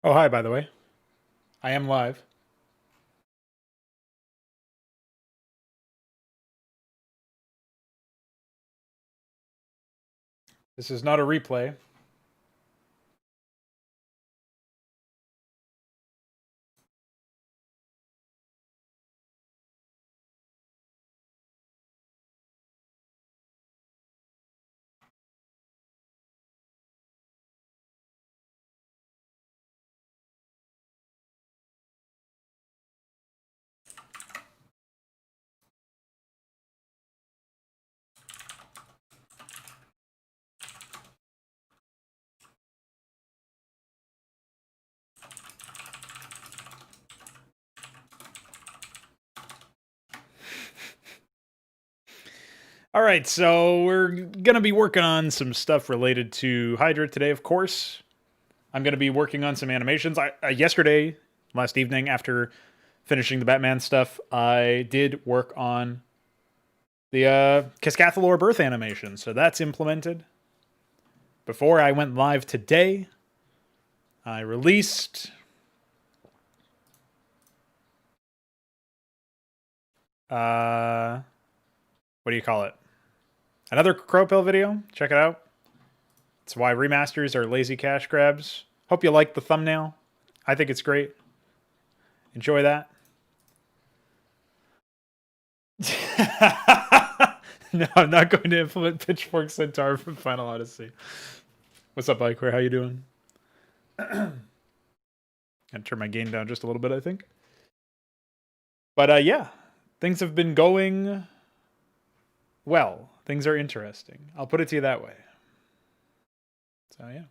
Oh, hi, by the way. I am live. This is not a replay. All right, so we're going to be working on some stuff related to HYDRA today, of course. I'm going to be working on some animations. Yesterday, last evening, after finishing the Batman stuff, I did work on the Cascathalor birth animation, so that's implemented. Before I went live today, I released what do you call it? Another Crow Pill video. Check it out. It's why remasters are lazy cash grabs. Hope you like the thumbnail. I think it's great. Enjoy that. No, I'm not going to implement Pitchfork Centaur from Final Odyssey. What's up, Bikewear? How you doing? And turn my gain down just a little bit, I think. But yeah, things have been going well. Things are interesting. I'll put it to you that way. So yeah.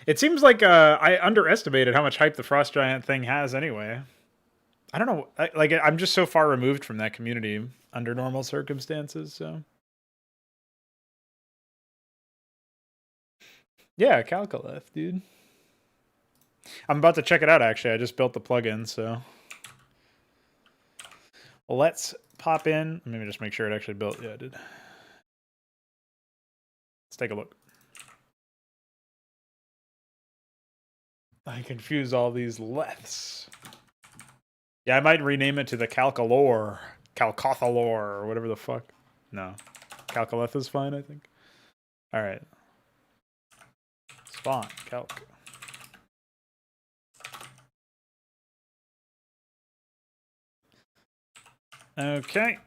It seems like I underestimated how much hype the Frost Giant thing has anyway. I don't know. I'm just so far removed from that community under normal circumstances, so. Yeah, Kalkaleth, dude. I'm about to check it out, actually. I just built the plugin, so. Let's pop in. Let me just make sure it actually built. Yeah, it did. Let's take a look. I confuse all these leths. Yeah, I might rename it to the Kalkalor. Kalkothalor, or whatever the fuck. No. Kalkaleth is fine, I think. Alright. Spawn, calc. Okay.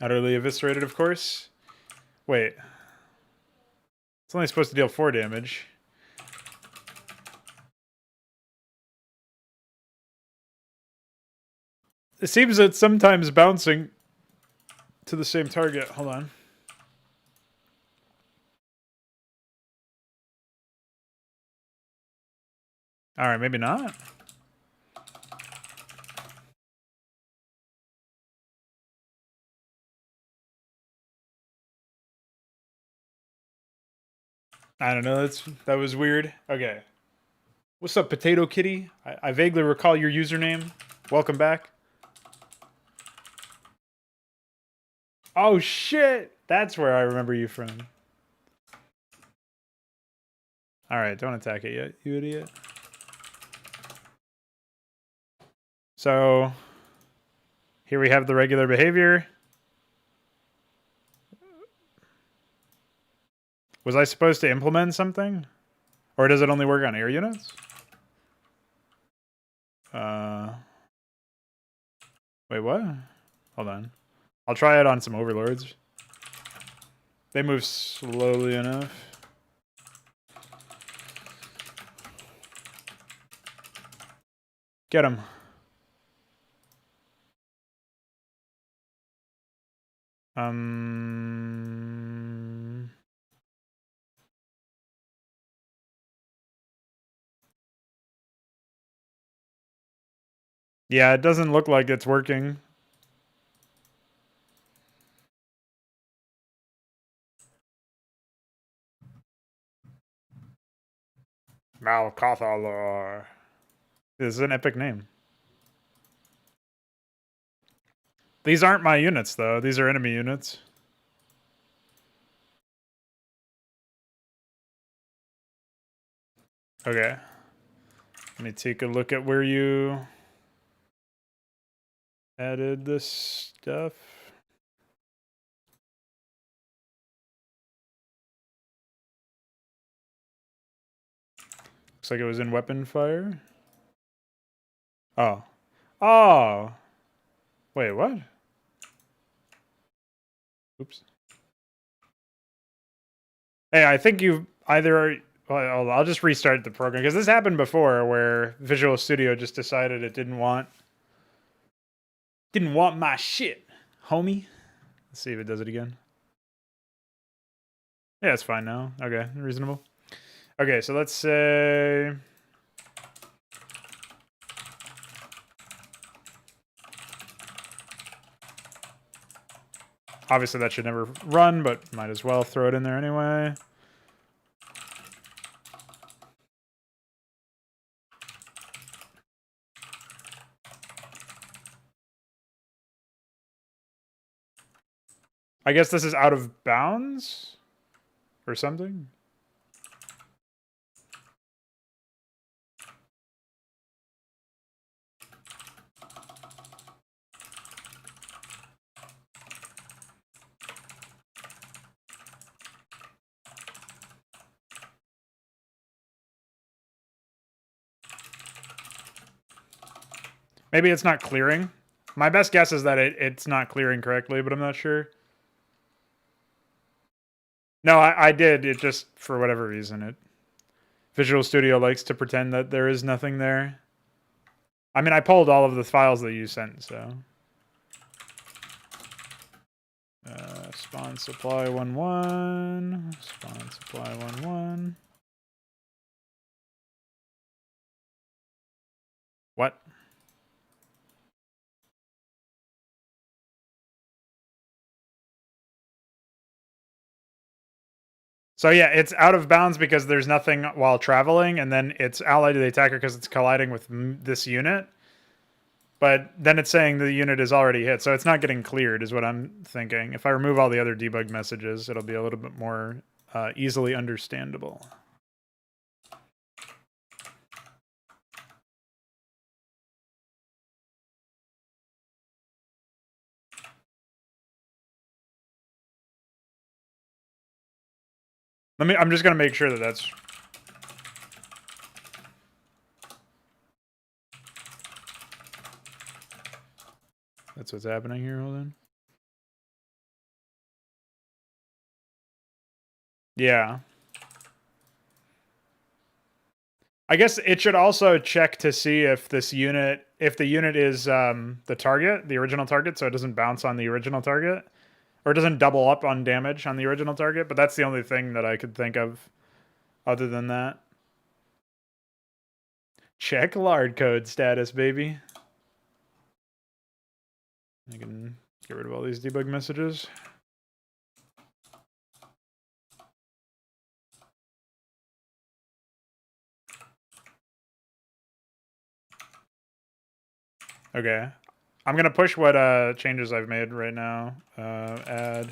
Utterly eviscerated, of course. Wait. It's only supposed to deal 4 damage. It seems that sometimes bouncing to the same target. Hold on. Alright, maybe not. I don't know. That was weird. Okay. What's up, Potato Kitty? I vaguely recall your username. Welcome back. Oh shit! That's where I remember you from. Alright, don't attack it yet, you idiot. So, here we have the regular behavior. Was I supposed to implement something? Or does it only work on air units? Wait, what? Hold on. I'll try it on some overlords. They move slowly enough. Get him. Yeah, it doesn't look like it's working. Malcathalor. This is an epic name. These aren't my units, though. These are enemy units. Okay. Let me take a look at where you added this stuff. Looks like it was in weapon fire. Oh. Oh! Wait, what? Oops. Hey, I think you either... Well, I'll just restart the program, because this happened before, where Visual Studio just decided it didn't want my shit, homie. Let's see if it does it again. Yeah, it's fine now. Okay, reasonable. Okay, so let's say... Obviously that should never run, but might as well throw it in there anyway. I guess this is out of bounds? Or something? Maybe it's not clearing. My best guess is that it's not clearing correctly, but I'm not sure. No, I did. It just, for whatever reason, Visual Studio likes to pretend that there is nothing there. I mean, I pulled all of the files that you sent, so. Spawn supply 1-1. Spawn supply 1-1. What? So yeah, it's out of bounds because there's nothing while traveling, and then it's allied to the attacker because it's colliding with this unit. But then it's saying the unit is already hit, so it's not getting cleared, is what I'm thinking. If I remove all the other debug messages, it'll be a little bit more easily understandable. I'm just gonna make sure that that's... That's what's happening here, hold on. Yeah. I guess it should also check to see if this unit, if the unit is the target, the original target, so it doesn't bounce on the original target. Or it doesn't double up on damage on the original target, but that's the only thing that I could think of other than that. Check lard code status, baby. I can get rid of all these debug messages. Okay. I'm going to push what changes I've made right now. Add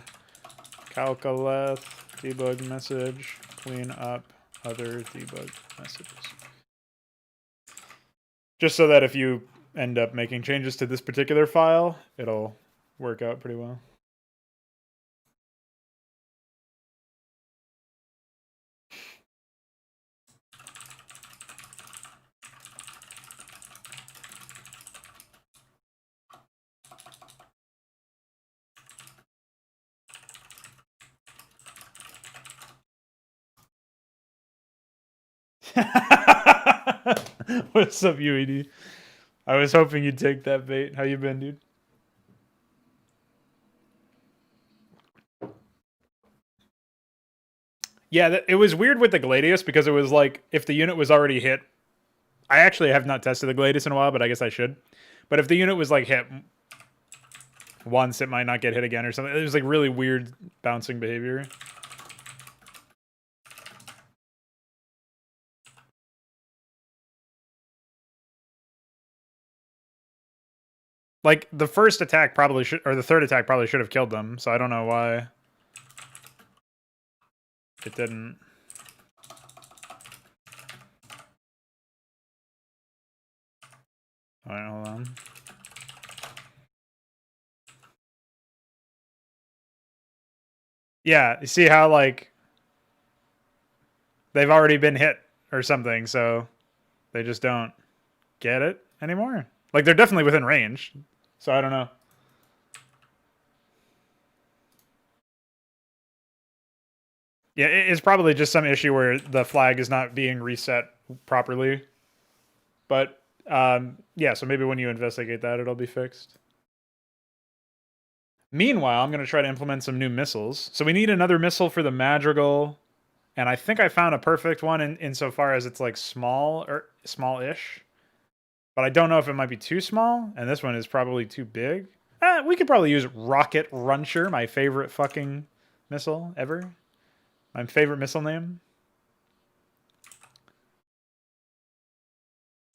Kalkaleth debug message, clean up other debug messages. Just so that if you end up making changes to this particular file, it'll work out pretty well. What's up, UED? I was hoping you'd take that bait. How you been, dude? Yeah, it was weird with the Gladius because it was like if the unit was already hit. I actually have not tested the Gladius in a while, but I guess I should. But if the unit was like hit once, it might not get hit again or something. It was like really weird bouncing behavior. Like, the first attack probably should, or the third attack probably should have killed them, so I don't know why it didn't. Alright, hold on. Yeah, you see how, like, they've already been hit or something, so they just don't get it anymore. Like, they're definitely within range, so I don't know. Yeah, it's probably just some issue where the flag is not being reset properly. But, yeah, so maybe when you investigate that, it'll be fixed. Meanwhile, I'm going to try to implement some new missiles. So we need another missile for the Madrigal, and I think I found a perfect one insofar as it's, like, small, or small-ish. But I don't know if it might be too small, and this one is probably too big. We could probably use Rocket Runcher, my favorite fucking missile ever. My favorite missile name.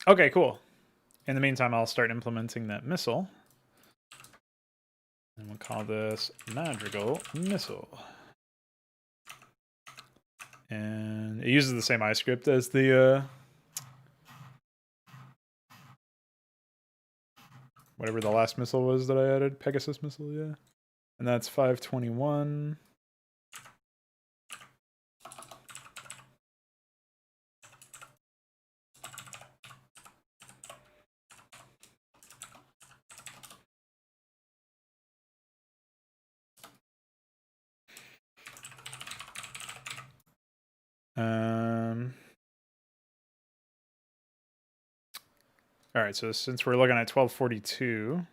Okay, cool. In the meantime, I'll start implementing that missile. And we'll call this Madrigal Missile. And it uses the same iScript as the whatever the last missile was that I added. Pegasus missile, yeah. And that's 521. All right, so since we're looking at 1242,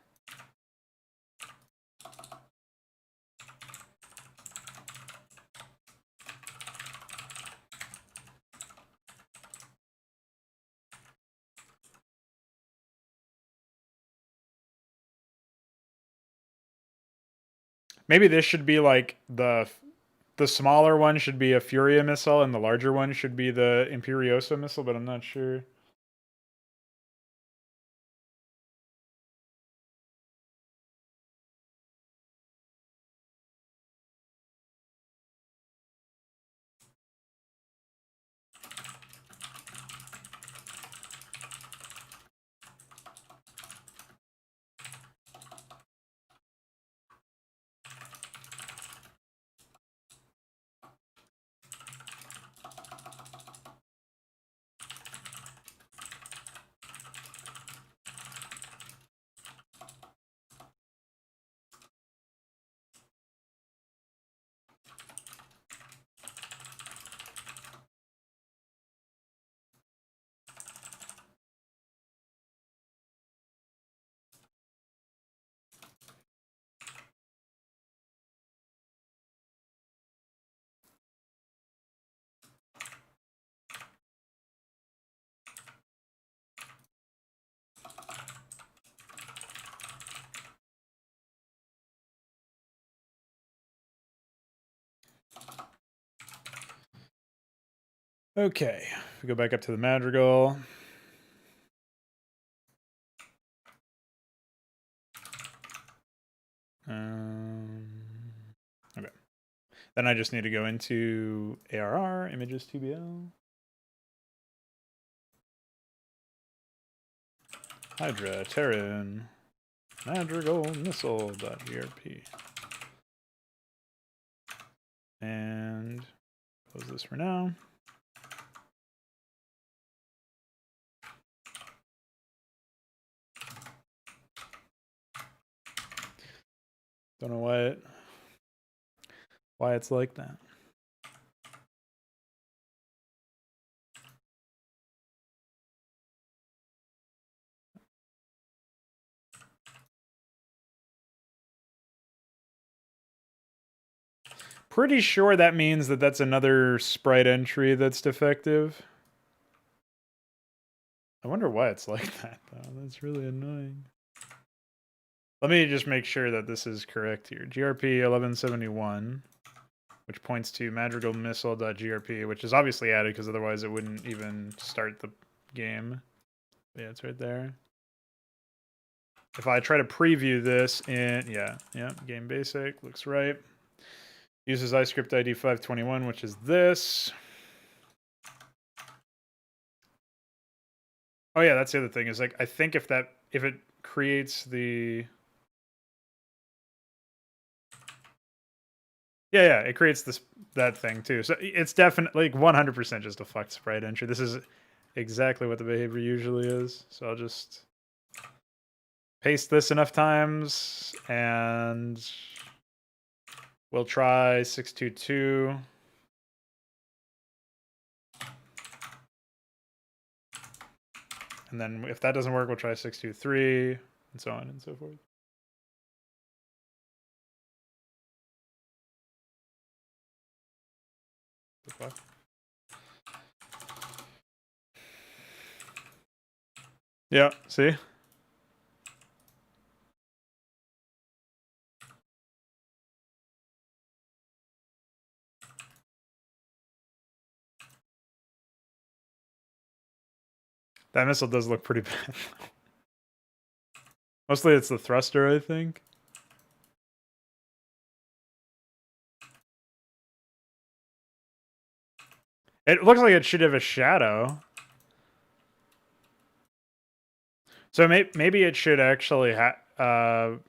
maybe this should be like the smaller one should be a Furia missile, and the larger one should be the Imperiosa missile, but I'm not sure. Okay, we go back up to the Madrigal. Okay. Then I just need to go into ARR, images TBL. HYDRA, Terran, Madrigal Missile.grp. And close this for now. Don't know why it's like that. Pretty sure that means that that's another sprite entry that's defective. I wonder why it's like that, though. That's really annoying. Let me just make sure that this is correct here. GRP 1171, which points to Madrigal Missile.grp, which is obviously added because otherwise it wouldn't even start the game. Yeah, it's right there. if I try to preview this in, yeah, game basic, looks right. Uses iScript ID 521, which is this. Oh yeah, that's the other thing, is like, I think if it creates the... Yeah, it creates that thing too. So it's definitely like 100% just a fucked sprite entry. This is exactly what the behavior usually is. So I'll just paste this enough times, and we'll try 622. And then if that doesn't work, we'll try 623, and so on and so forth. The fuck? Yeah, see? That missile does look pretty bad. Mostly it's the thruster, I think. It looks like it should have a shadow. So maybe it should actually have...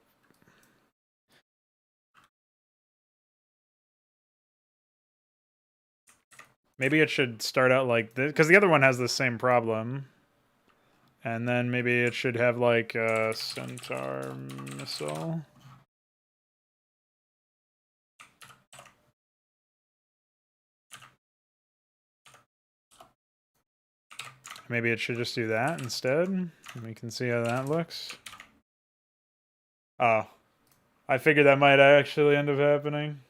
maybe it should start out like this, because the other one has the same problem. And then maybe it should have like a Centaur missile. Maybe it should just do that instead. And we can see how that looks. Oh, I figured that might actually end up happening.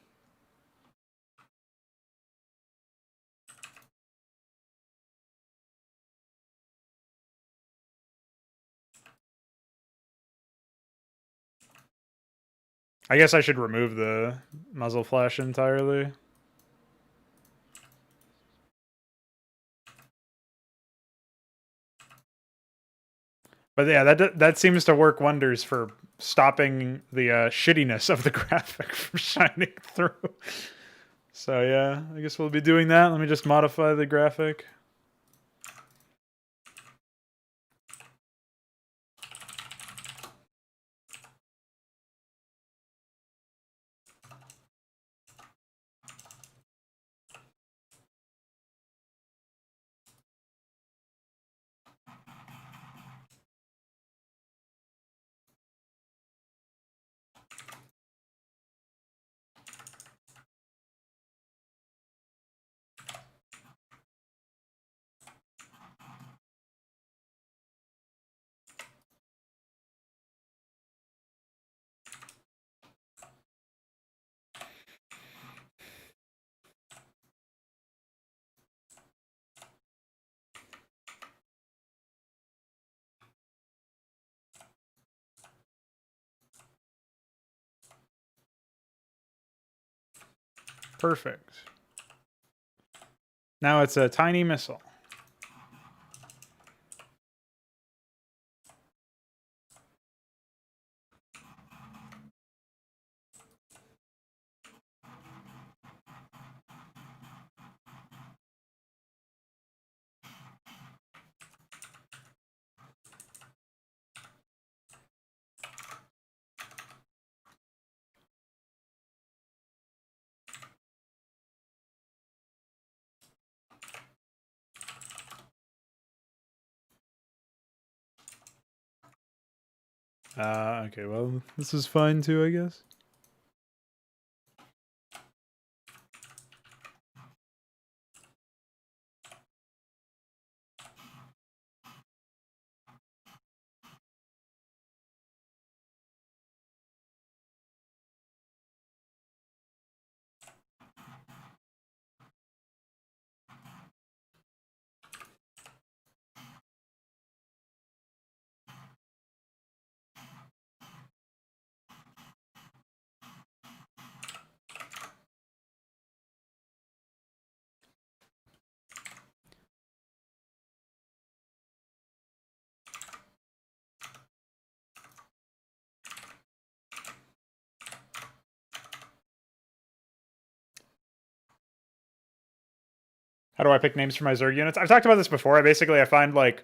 I guess I should remove the muzzle flash entirely. But yeah, that seems to work wonders for stopping the shittiness of the graphic from shining through. So yeah, I guess we'll be doing that. Let me just modify the graphic. Perfect. Now it's a tiny missile. Okay, well, this is fine too, I guess. How do I pick names for my Zerg units? I've talked about this before. I find like,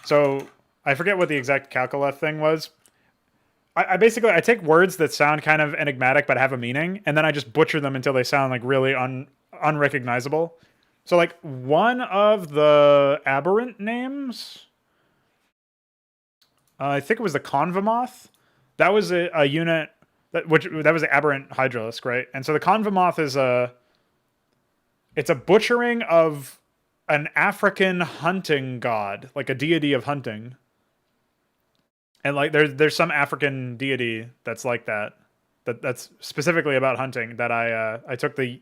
so I forget what the exact Kalkaleth thing was. I basically take words that sound kind of enigmatic but have a meaning, and then I just butcher them until they sound like really unrecognizable. So like one of the aberrant names, I think it was the Convamoth. That was a unit that was the aberrant Hydralisk, right? And so the Convamoth is it's a butchering of an African hunting god, like a deity of hunting. And like there's some African deity that's like that's specifically about hunting that I took the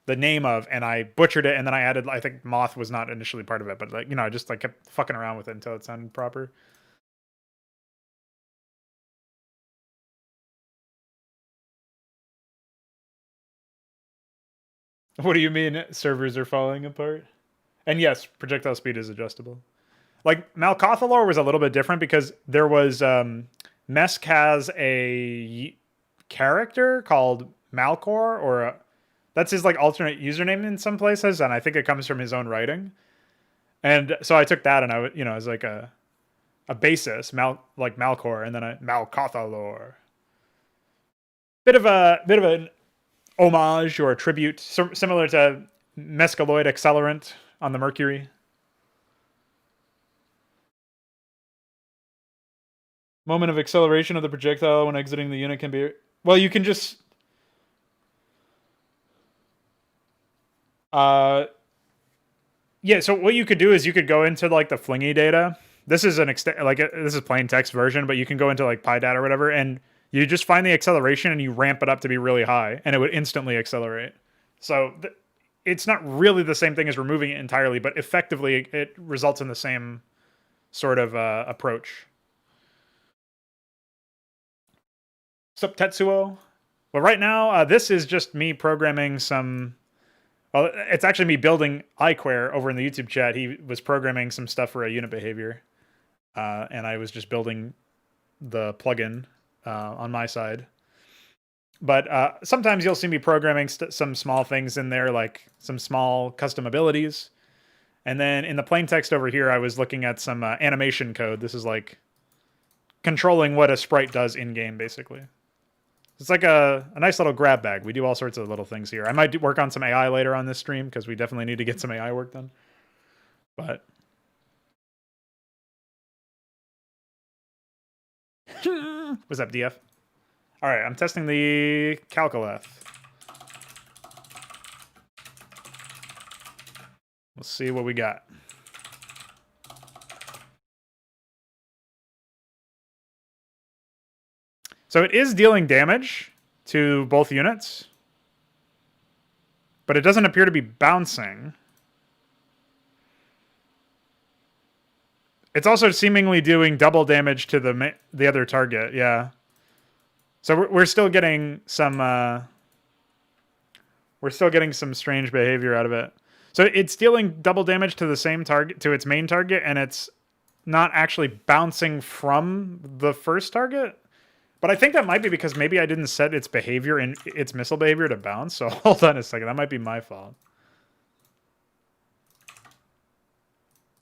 name of and I butchered it, and then I added, I think moth was not initially part of it, but like, I just like kept fucking around with it until it sounded proper. What do you mean servers are falling apart? And yes, projectile speed is adjustable. Like Malcothalor was a little bit different because there was Mesk has a character called Malcor, or that's his like alternate username in some places, and I think it comes from his own writing. And so I took that and as like a basis, like Malcor, and then Malcothalor. Bit of an homage or a tribute, similar to Mescaloid Accelerant on the Mercury. Moment of acceleration of the projectile when exiting the unit can be... Well, you can just... Yeah, so what you could do is you could go into like the flingy data. This is this is plain text version, but you can go into like PyData or whatever, and you just find the acceleration and you ramp it up to be really high, and it would instantly accelerate. So it's not really the same thing as removing it entirely, but effectively it results in the same sort of approach. Sup, Tetsuo? Well, right now, this is just me programming some... Well, it's actually me building iQuare over in the YouTube chat. He was programming some stuff for a unit behavior, and I was just building the plugin on my side. But sometimes you'll see me programming some small things in there, like some small custom abilities. And then in the plain text over here, I was looking at some animation code. This is like controlling what a sprite does in-game, basically. It's like a nice little grab bag. We do all sorts of little things here. I might work on some AI later on this stream, because we definitely need to get some AI work done. But... What's up, DF? All right, I'm testing the Kalkaleth. Let's see what we got. So it is dealing damage to both units, but it doesn't appear to be bouncing. It's also seemingly doing double damage to the other target, yeah. So we're still getting some strange behavior out of it. So it's dealing double damage to the same target, to its main target, and it's not actually bouncing from the first target. But I think that might be because maybe I didn't set its behavior and its missile behavior to bounce. So hold on a second. That might be my fault.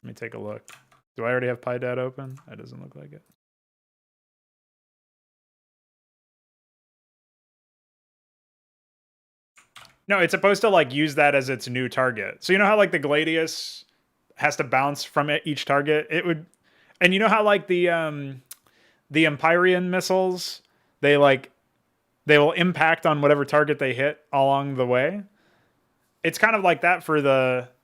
Let me take a look. Do I already have PyData open? That doesn't look like it. No, it's supposed to like use that as its new target. So you know how like the Gladius has to bounce from each target? It would... And you know how like the Empyrean missiles, they will impact on whatever target they hit along the way. It's kind of like that for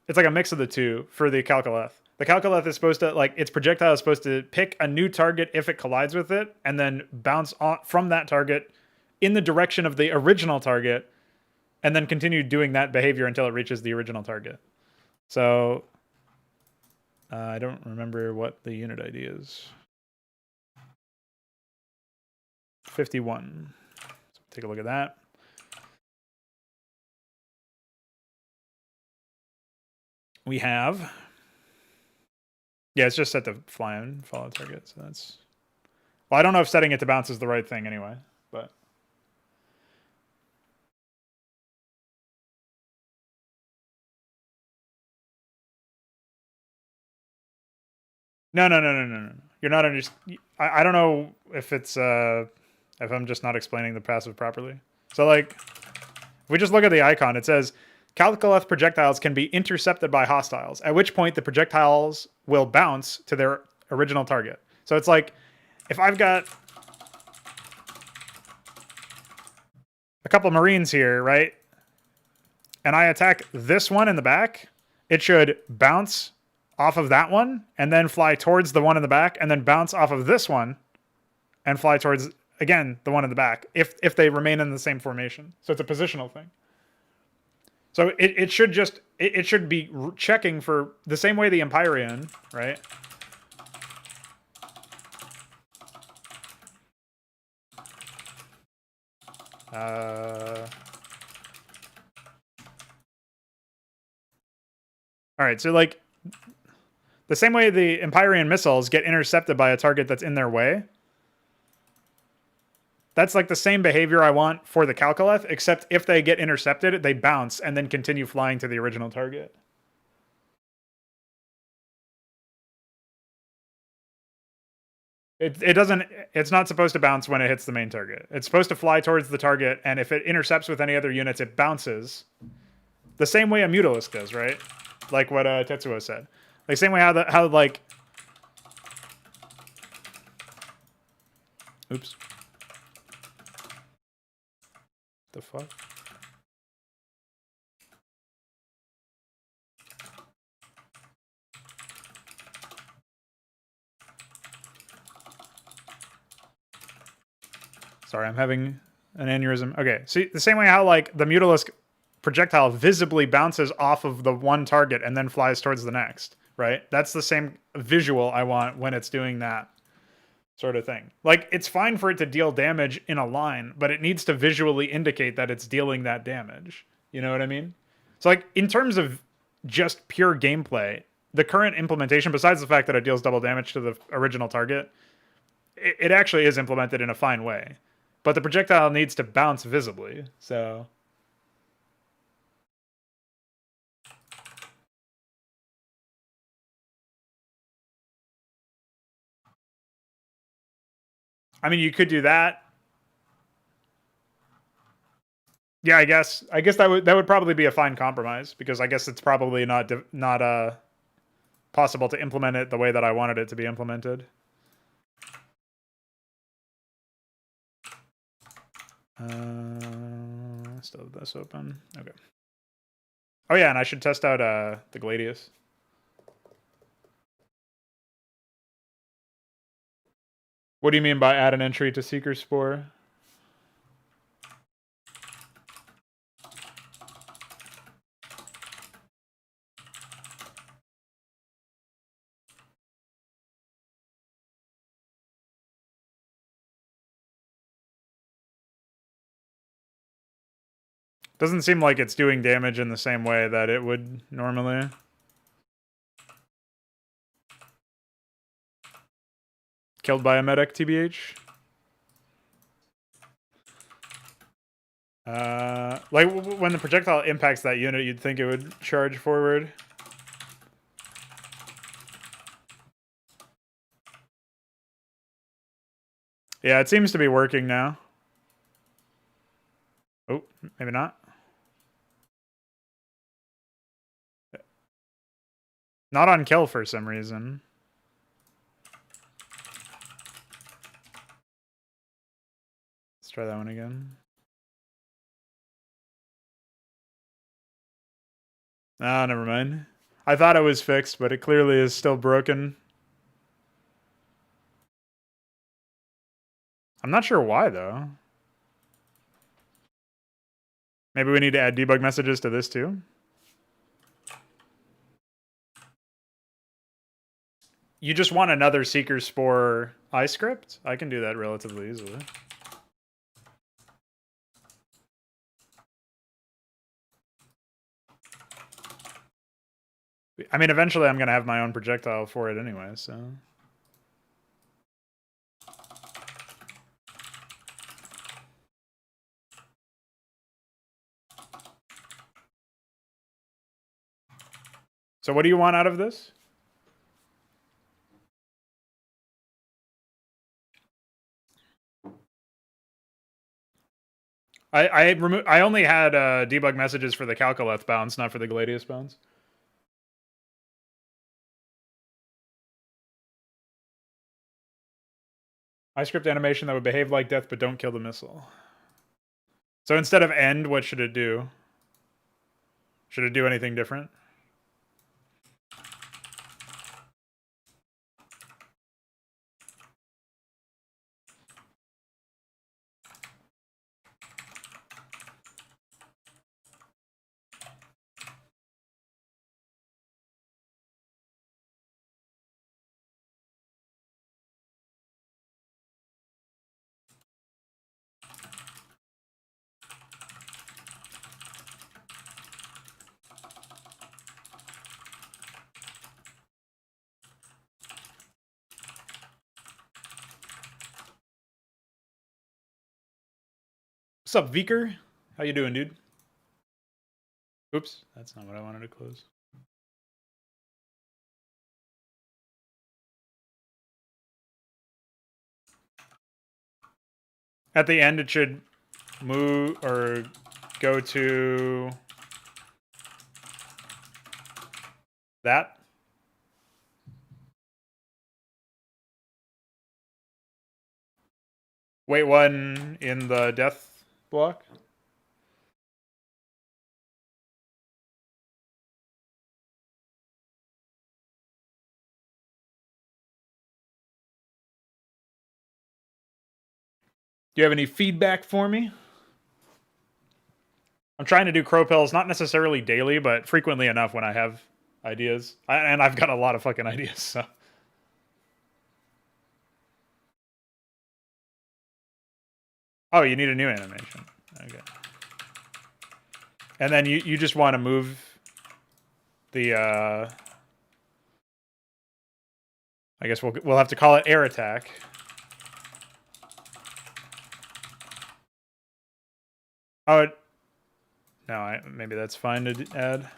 it's like a mix of the two for the Kalkaleth. The Kalkaleth is supposed to, like, its projectile is supposed to pick a new target if it collides with it, and then bounce from that target in the direction of the original target, and then continue doing that behavior until it reaches the original target. So I don't remember what the unit ID is. 51. So take a look at that. We have... Yeah, it's just set to fly and follow target, so that's... Well, I don't know if setting it to bounce is the right thing anyway, but... No, no, no, no, no, no. You're not under. I don't know if it's if I'm just not explaining the passive properly. So like, if we just look at the icon, it says Kalkaleth projectiles can be intercepted by hostiles, at which point the projectiles will bounce to their original target. So it's like, if I've got a couple Marines here, right, and I attack this one in the back, it should bounce off of that one and then fly towards the one in the back and then bounce off of this one and fly towards, again, the one in the back if they remain in the same formation. So it's a positional thing. So it should just, it should be checking for the same way the Empyrean, right? All right, so like the same way the Empyrean missiles get intercepted by a target that's in their way, that's like the same behavior I want for the Kalkaleth, except if they get intercepted, they bounce and then continue flying to the original target. It doesn't, it's not supposed to bounce when it hits the main target. It's supposed to fly towards the target, and if it intercepts with any other units, it bounces. The same way a Mutalisk does, right? Like what Tetsuo said. Like same way how like, oops. The fuck? Sorry, I'm having an aneurysm. Okay, see, the same way how like the Mutalisk projectile visibly bounces off of the one target and then flies towards the next, right? That's the same visual I want when it's doing that sort of thing. Like, it's fine for it to deal damage in a line, but it needs to visually indicate that it's dealing that damage. You know what I mean? So, like, in terms of just pure gameplay, the current implementation, besides the fact that it deals double damage to the original target, it actually is implemented in a fine way. But the projectile needs to bounce visibly, so... I mean, you could do that. Yeah, I guess that would probably be a fine compromise, because I guess it's probably not possible to implement it the way that I wanted it to be implemented. Still have this open. Okay. Oh yeah, and I should test out the Gladius. What do you mean by add an entry to Seeker Spore? Doesn't seem like it's doing damage in the same way that it would normally. Killed by a medic, TBH. Like when the projectile impacts that unit, you'd think it would charge forward. Yeah, it seems to be working now. Oh, maybe not. Not on kill for some reason. Let's try that one again. Ah, never mind. I thought it was fixed, but it clearly is still broken. I'm not sure why, though. Maybe we need to add debug messages to this, too? You just want another Seeker Spore iScript? I can do that relatively easily. I mean, eventually I'm going to have my own projectile for it anyway, so... So what do you want out of this? I only had debug messages for the Kalkaleth bounce, not for the Gladius bounce. I script animation that would behave like death but don't kill the missile. So instead of end, what should it do? Should it do anything different? What's up, Viker? How you doing, dude? Oops, that's not what I wanted to close. At the end, it should move or go to that. Wait one in the death block. Do you have any feedback for me? I'm trying to do crow pills, not necessarily daily, but frequently enough when I have ideas. And I've got a lot of fucking ideas, so. Oh, you need a new animation. Okay. And then you just want to move the I guess we'll have to call it air attack. Oh, no, maybe that's fine to add.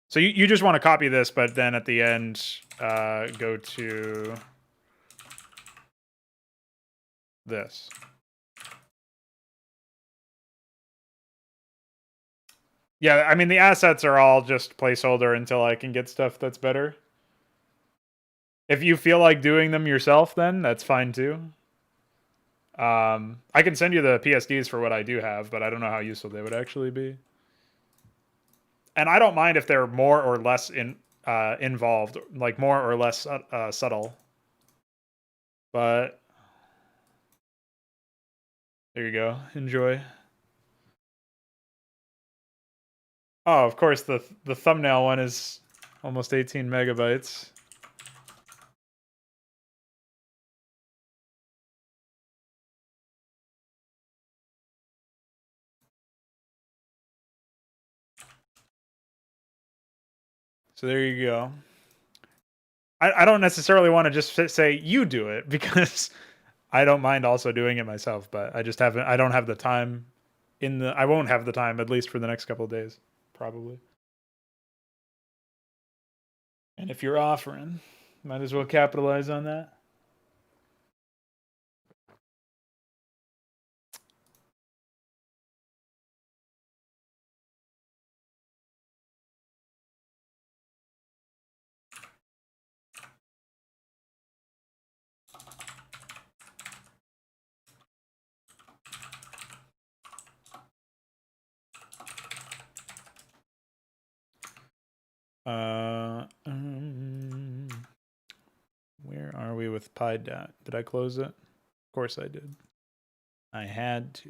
So you just want to copy this, but then at the end, go to this. Yeah, I mean, the assets are all just placeholder until I can get stuff that's better. If you feel like doing them yourself, then that's fine too. I can send you the PSDs for what I do have, but I don't know how useful they would actually be. And I don't mind if they're more or less involved, like more or less subtle. But there you go. Enjoy. Oh, of course, the thumbnail one is almost 18 megabytes. So there you go. I don't necessarily want to just say you do it because I don't mind also doing it myself, but I just haven't. I don't have the time. I won't have the time at least for the next couple of days, probably. And if you're offering, might as well capitalize on that. Where are we with PyDot? Did I close it? Of course I did. I had to.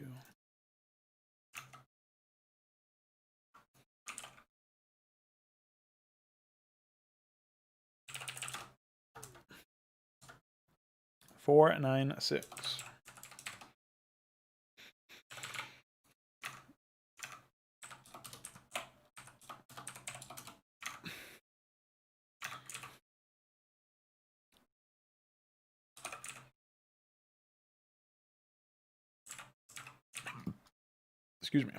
$496. Excuse me.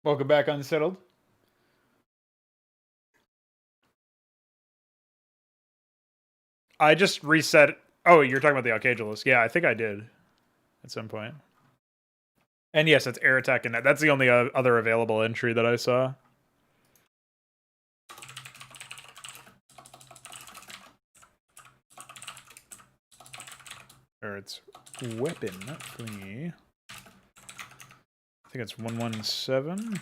Welcome back, Unsettled. I just reset. Oh, you're talking about the Ultralisk. Yeah, I think I did at some point. And yes, it's air attack and that's the only other available entry that I saw. Or it's weapon thingy. I think it's 117.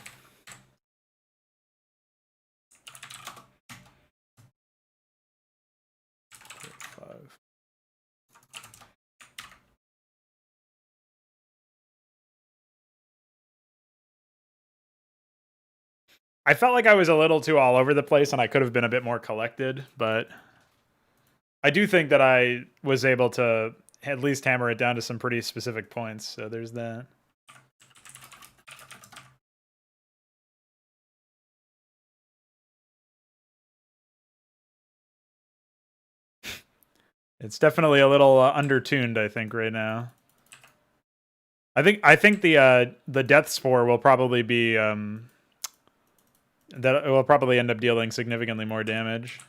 I felt like I was a little too all over the place and I could have been a bit more collected, but I do think that I was able to at least hammer it down to some pretty specific points, so there's that. It's definitely a little undertuned, I think, right now. I think the death spore will probably be that it will probably end up dealing significantly more damage.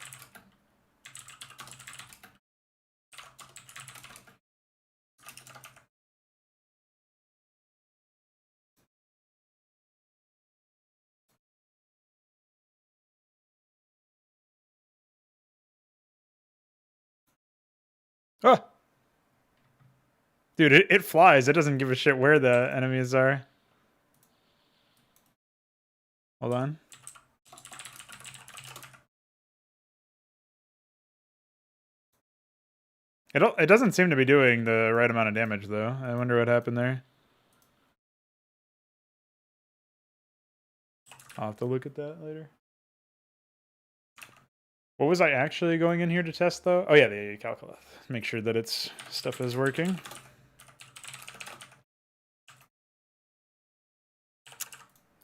Oh, dude, it flies. It doesn't give a shit where the enemies are. Hold on. It doesn't seem to be doing the right amount of damage though. I wonder what happened there. I'll have to look at that later. What was I actually going in here to test though? Oh yeah, the Kalkaleth. Make sure that its stuff is working.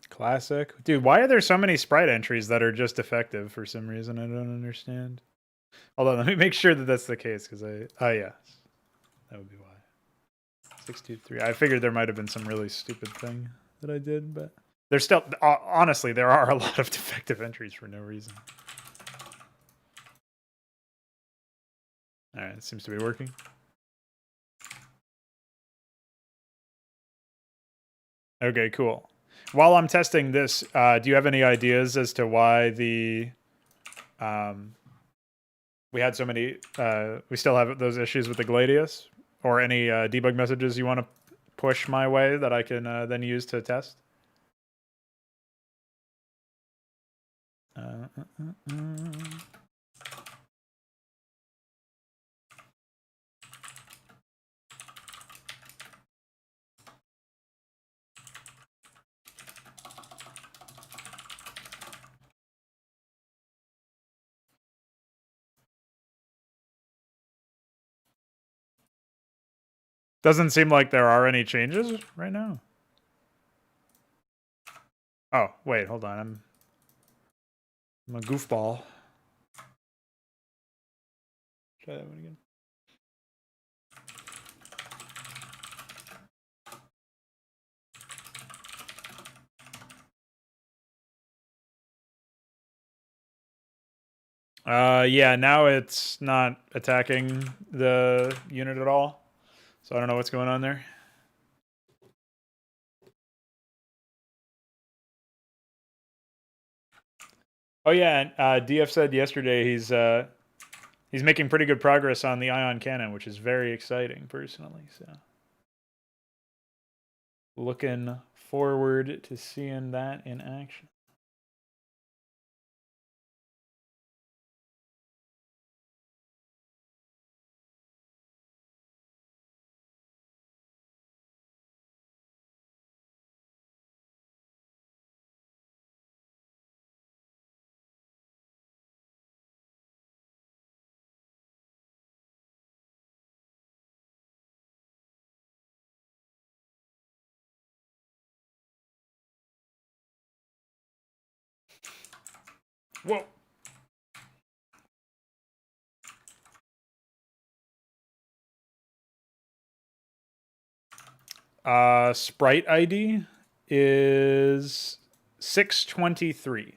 Classic. Dude, why are there so many sprite entries that are just effective for some reason? I don't understand. Hold on, let me make sure that that's the case, because oh yeah. That would be why. 623. I figured there might have been some really stupid thing that I did, but there's still, honestly, there are a lot of defective entries for no reason. Alright, it seems to be working. Okay, cool. While I'm testing this, do you have any ideas as to why the we had so many we still have those issues with the Gladius, or any debug messages you want to push my way that I can then use to test? Doesn't seem like there are any changes right now. Oh, wait, hold on. I'm a goofball. Try that one again. Yeah, now it's not attacking the unit at all. So I don't know what's going on there. Oh yeah, DF said yesterday he's making pretty good progress on the ion cannon, which is very exciting personally. So looking forward to seeing that in action. Whoa. Sprite ID is 623.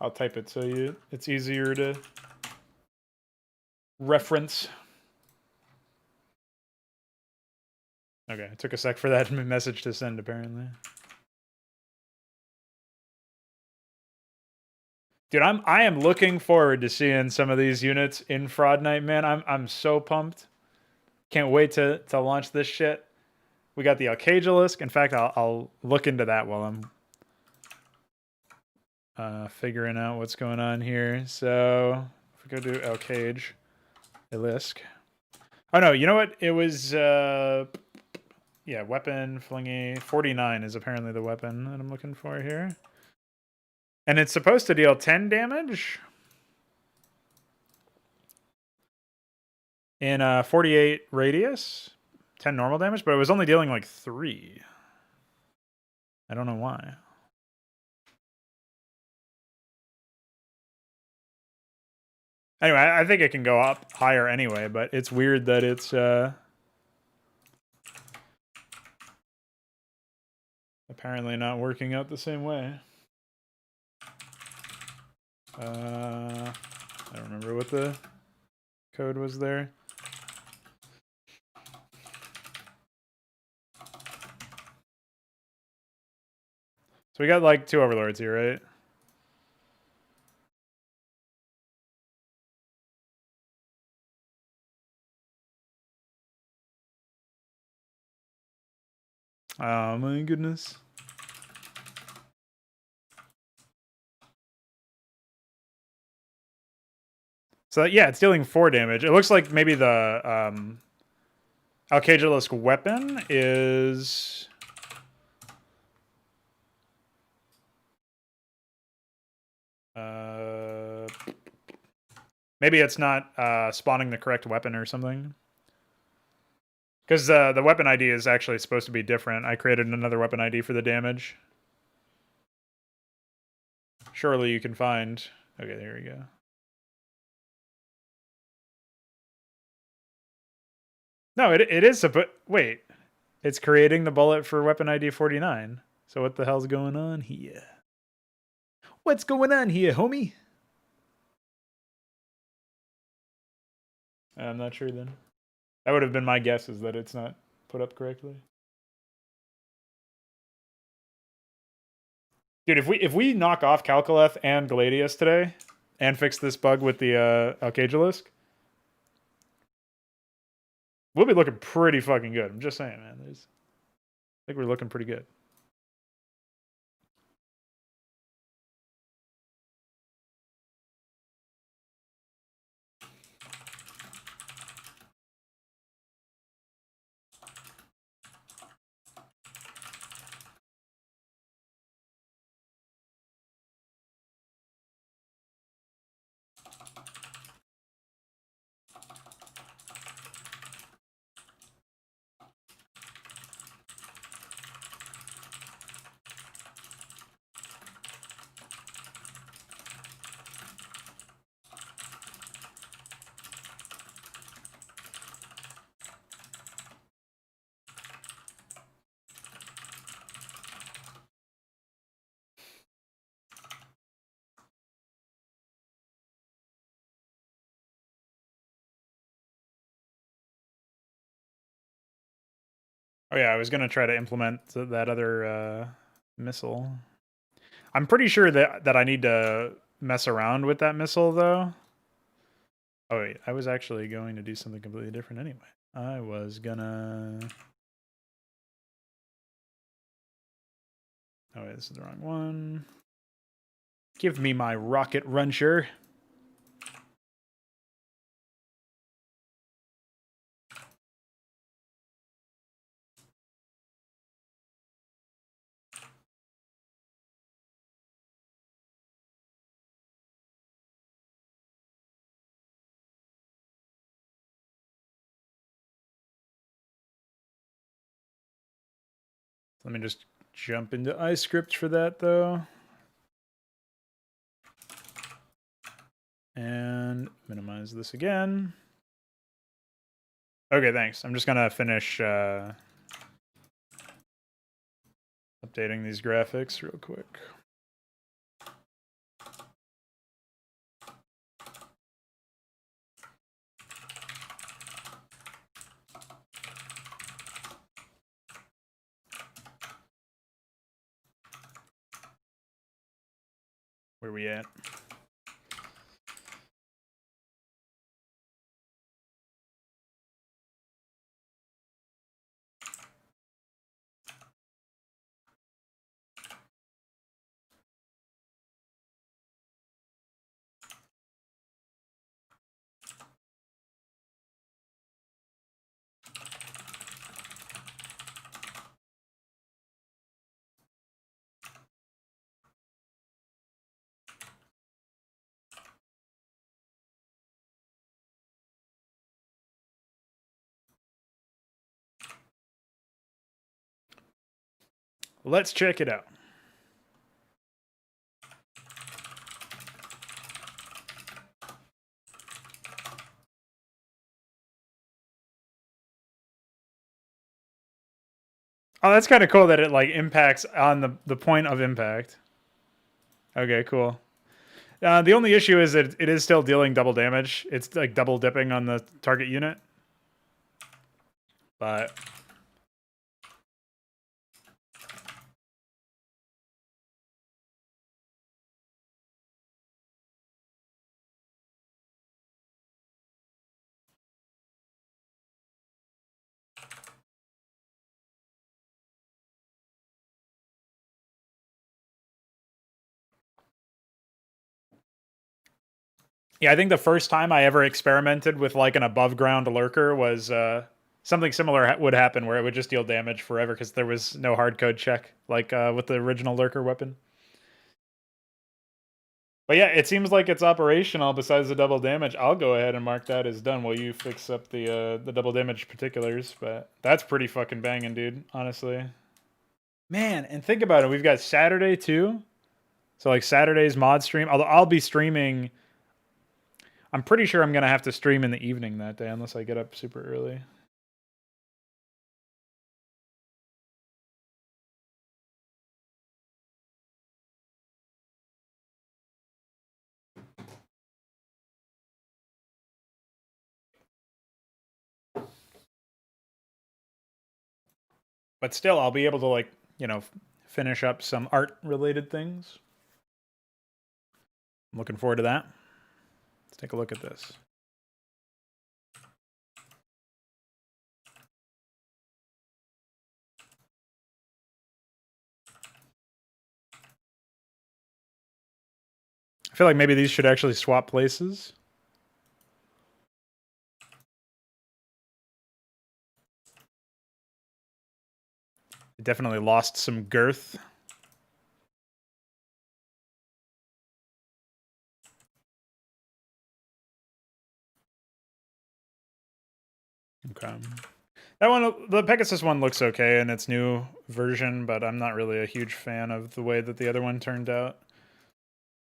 I'll type it so it's easier to reference. Okay, it took a sec for that message to send, apparently. Dude, I am looking forward to seeing some of these units in Fraud Night, man. I'm so pumped. Can't wait to launch this shit. We got the Ultralisk. In fact, I'll look into that while I'm figuring out what's going on here. So if we go to Ultralisk. Oh no, you know what? It was yeah, weapon flingy 49 is apparently the weapon that I'm looking for here. And it's supposed to deal 10 damage in 48 radius, 10 normal damage, but it was only dealing like 3. I don't know why. Anyway, I think it can go up higher anyway, but it's weird that it's apparently not working out the same way. I don't remember what the code was there. So we got like 2 overlords here, right? Oh my goodness. So yeah, it's dealing 4 damage. It looks like maybe the Kalkaleth weapon is maybe it's not spawning the correct weapon or something. Because the weapon ID is actually supposed to be different. I created another weapon ID for the damage. Surely you can find... Okay, there we go. No, it is supposed... Wait. It's creating the bullet for weapon ID 49. So what the hell's going on here? What's going on here, homie? I'm not sure then. That would have been my guess, is that it's not put up correctly. Dude, if we knock off Kalkaleth and Gladius today and fix this bug with the Ultralisk, we'll be looking pretty fucking good. I'm just saying, man. I think we're looking pretty good. Oh yeah, I was gonna try to implement that other missile. I'm pretty sure that I need to mess around with that missile though. Oh wait, I was actually going to do something completely different anyway. I was gonna... Oh wait, this is the wrong one. Give me my rocket launcher. Let me just jump into iScript for that though. And minimize this again. Okay, thanks. I'm just gonna finish Updating these graphics real quick. Where we at? Let's check it out. Oh, that's kind of cool that it like impacts on the point of impact. Okay, cool. The only issue is that it is still dealing double damage. It's like double dipping on the target unit. But yeah, I think the first time I ever experimented with like an above ground lurker was something similar would happen where it would just deal damage forever because there was no hard code check like with the original lurker weapon. But yeah, it seems like it's operational besides the double damage. I'll go ahead and mark that as done while you fix up the double damage particulars. But that's pretty fucking banging, dude, honestly. Man, and think about it. We've got Saturday too. So like Saturday's mod stream. Although I'll be streaming. I'm pretty sure I'm going to have to stream in the evening that day unless I get up super early. But still, I'll be able to like, you know, finish up some art related things. I'm looking forward to that. Let's take a look at this. I feel like maybe these should actually swap places. It definitely lost some girth. Okay. That one, the Pegasus one looks okay in its new version, but I'm not really a huge fan of the way that the other one turned out.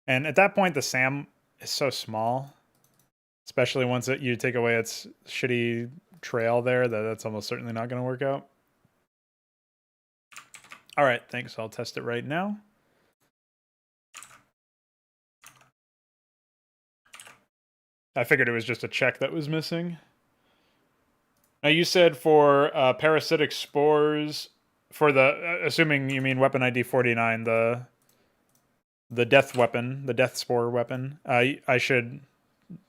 And at that point, the SAM is so small, especially once you take away its shitty trail there, that's almost certainly not going to work out. All right, thanks. I'll test it right now. I figured it was just a check that was missing. Now you said for parasitic spores, for the assuming you mean weapon ID 49, the death weapon, the death spore weapon. I should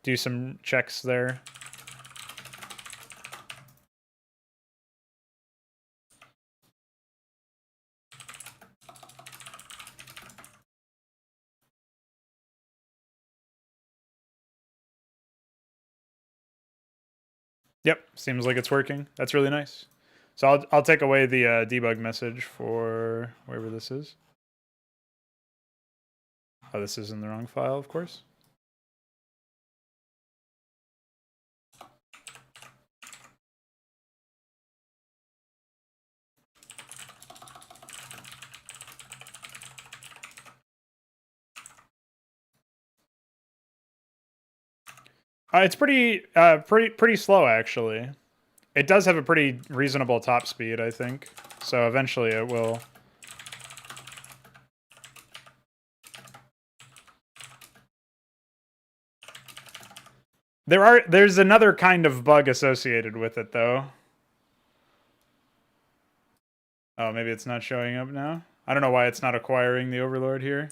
do some checks there. Yep, seems like it's working. That's really nice. So I'll take away the debug message for wherever this is. Oh, this is in the wrong file, of course. It's pretty slow actually. It does have a pretty reasonable top speed, I think. So eventually it will There's another kind of bug associated with it though. Oh, maybe it's not showing up now. I don't know why it's not acquiring the Overlord here.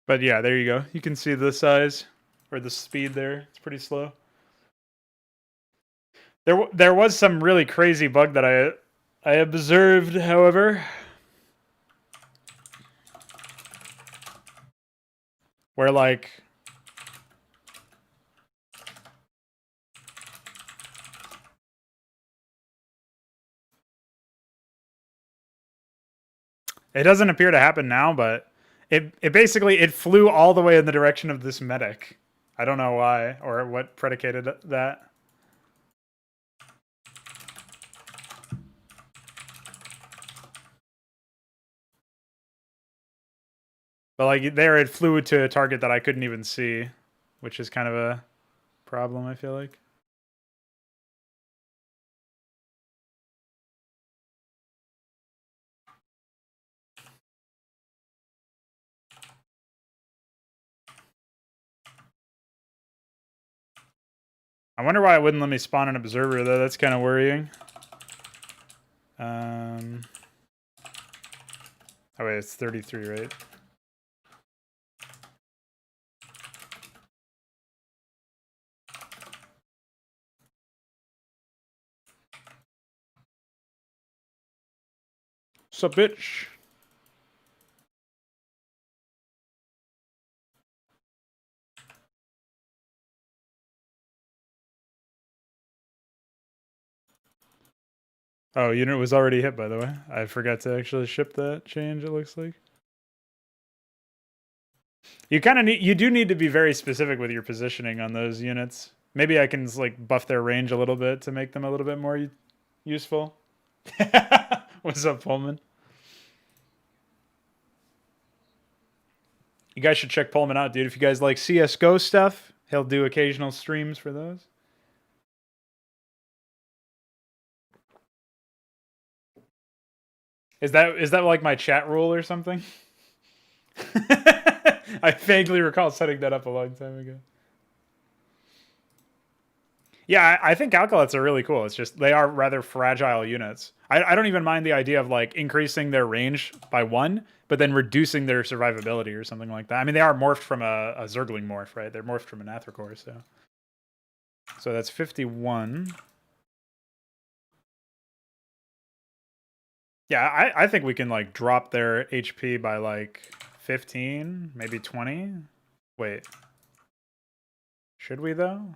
But yeah, there you go. You can see the size or the speed there. It's pretty slow. There was some really crazy bug that I observed, however, where like it doesn't appear to happen now, but it basically it flew all the way in the direction of this medic. I don't know why or what predicated that. But like there, it flew to a target that I couldn't even see, which is kind of a problem, I feel like. I wonder why it wouldn't let me spawn an observer, though. That's kind of worrying. Oh, wait, it's 33, right? Sup, bitch? Oh, unit was already hit, by the way. I forgot to actually ship that change, it looks like. You kind of need, you do need to be very specific with your positioning on those units. Maybe I can like buff their range a little bit to make them a little bit more useful. What's up, Pullman? You guys should check Pullman out, dude. If you guys like CS:GO stuff, he'll do occasional streams for those. Is that like my chat rule or something? I vaguely recall setting that up a long time ago. Yeah, I think Kalkaleths are really cool. It's just they are rather fragile units. I don't even mind the idea of like increasing their range by 1, but then reducing their survivability or something like that. I mean, they are morphed from a Zergling morph, right? They're morphed from an Athracore, so that's 51. Yeah, I think we can like drop their HP by like 15, maybe 20. Wait, should we though?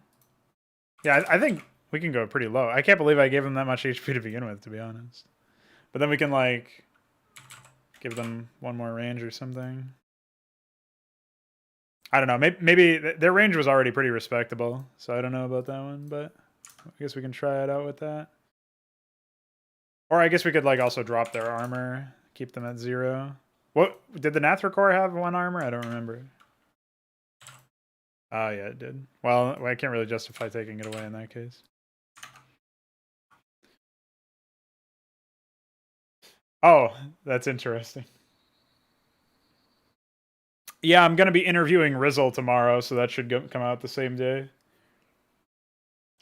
Yeah, I think we can go pretty low. I can't believe I gave them that much HP to begin with, to be honest. But then we can like give them 1 more range or something. I don't know. Maybe their range was already pretty respectable, so I don't know about that one. But I guess we can try it out with that. Or I guess we could like also drop their armor, keep them at 0. What did the Nathracore have 1 armor? I don't remember. Oh yeah, it did. Well, I can't really justify taking it away in that case. Oh, that's interesting. Yeah, I'm going to be interviewing Rizzle tomorrow, so that should come out the same day.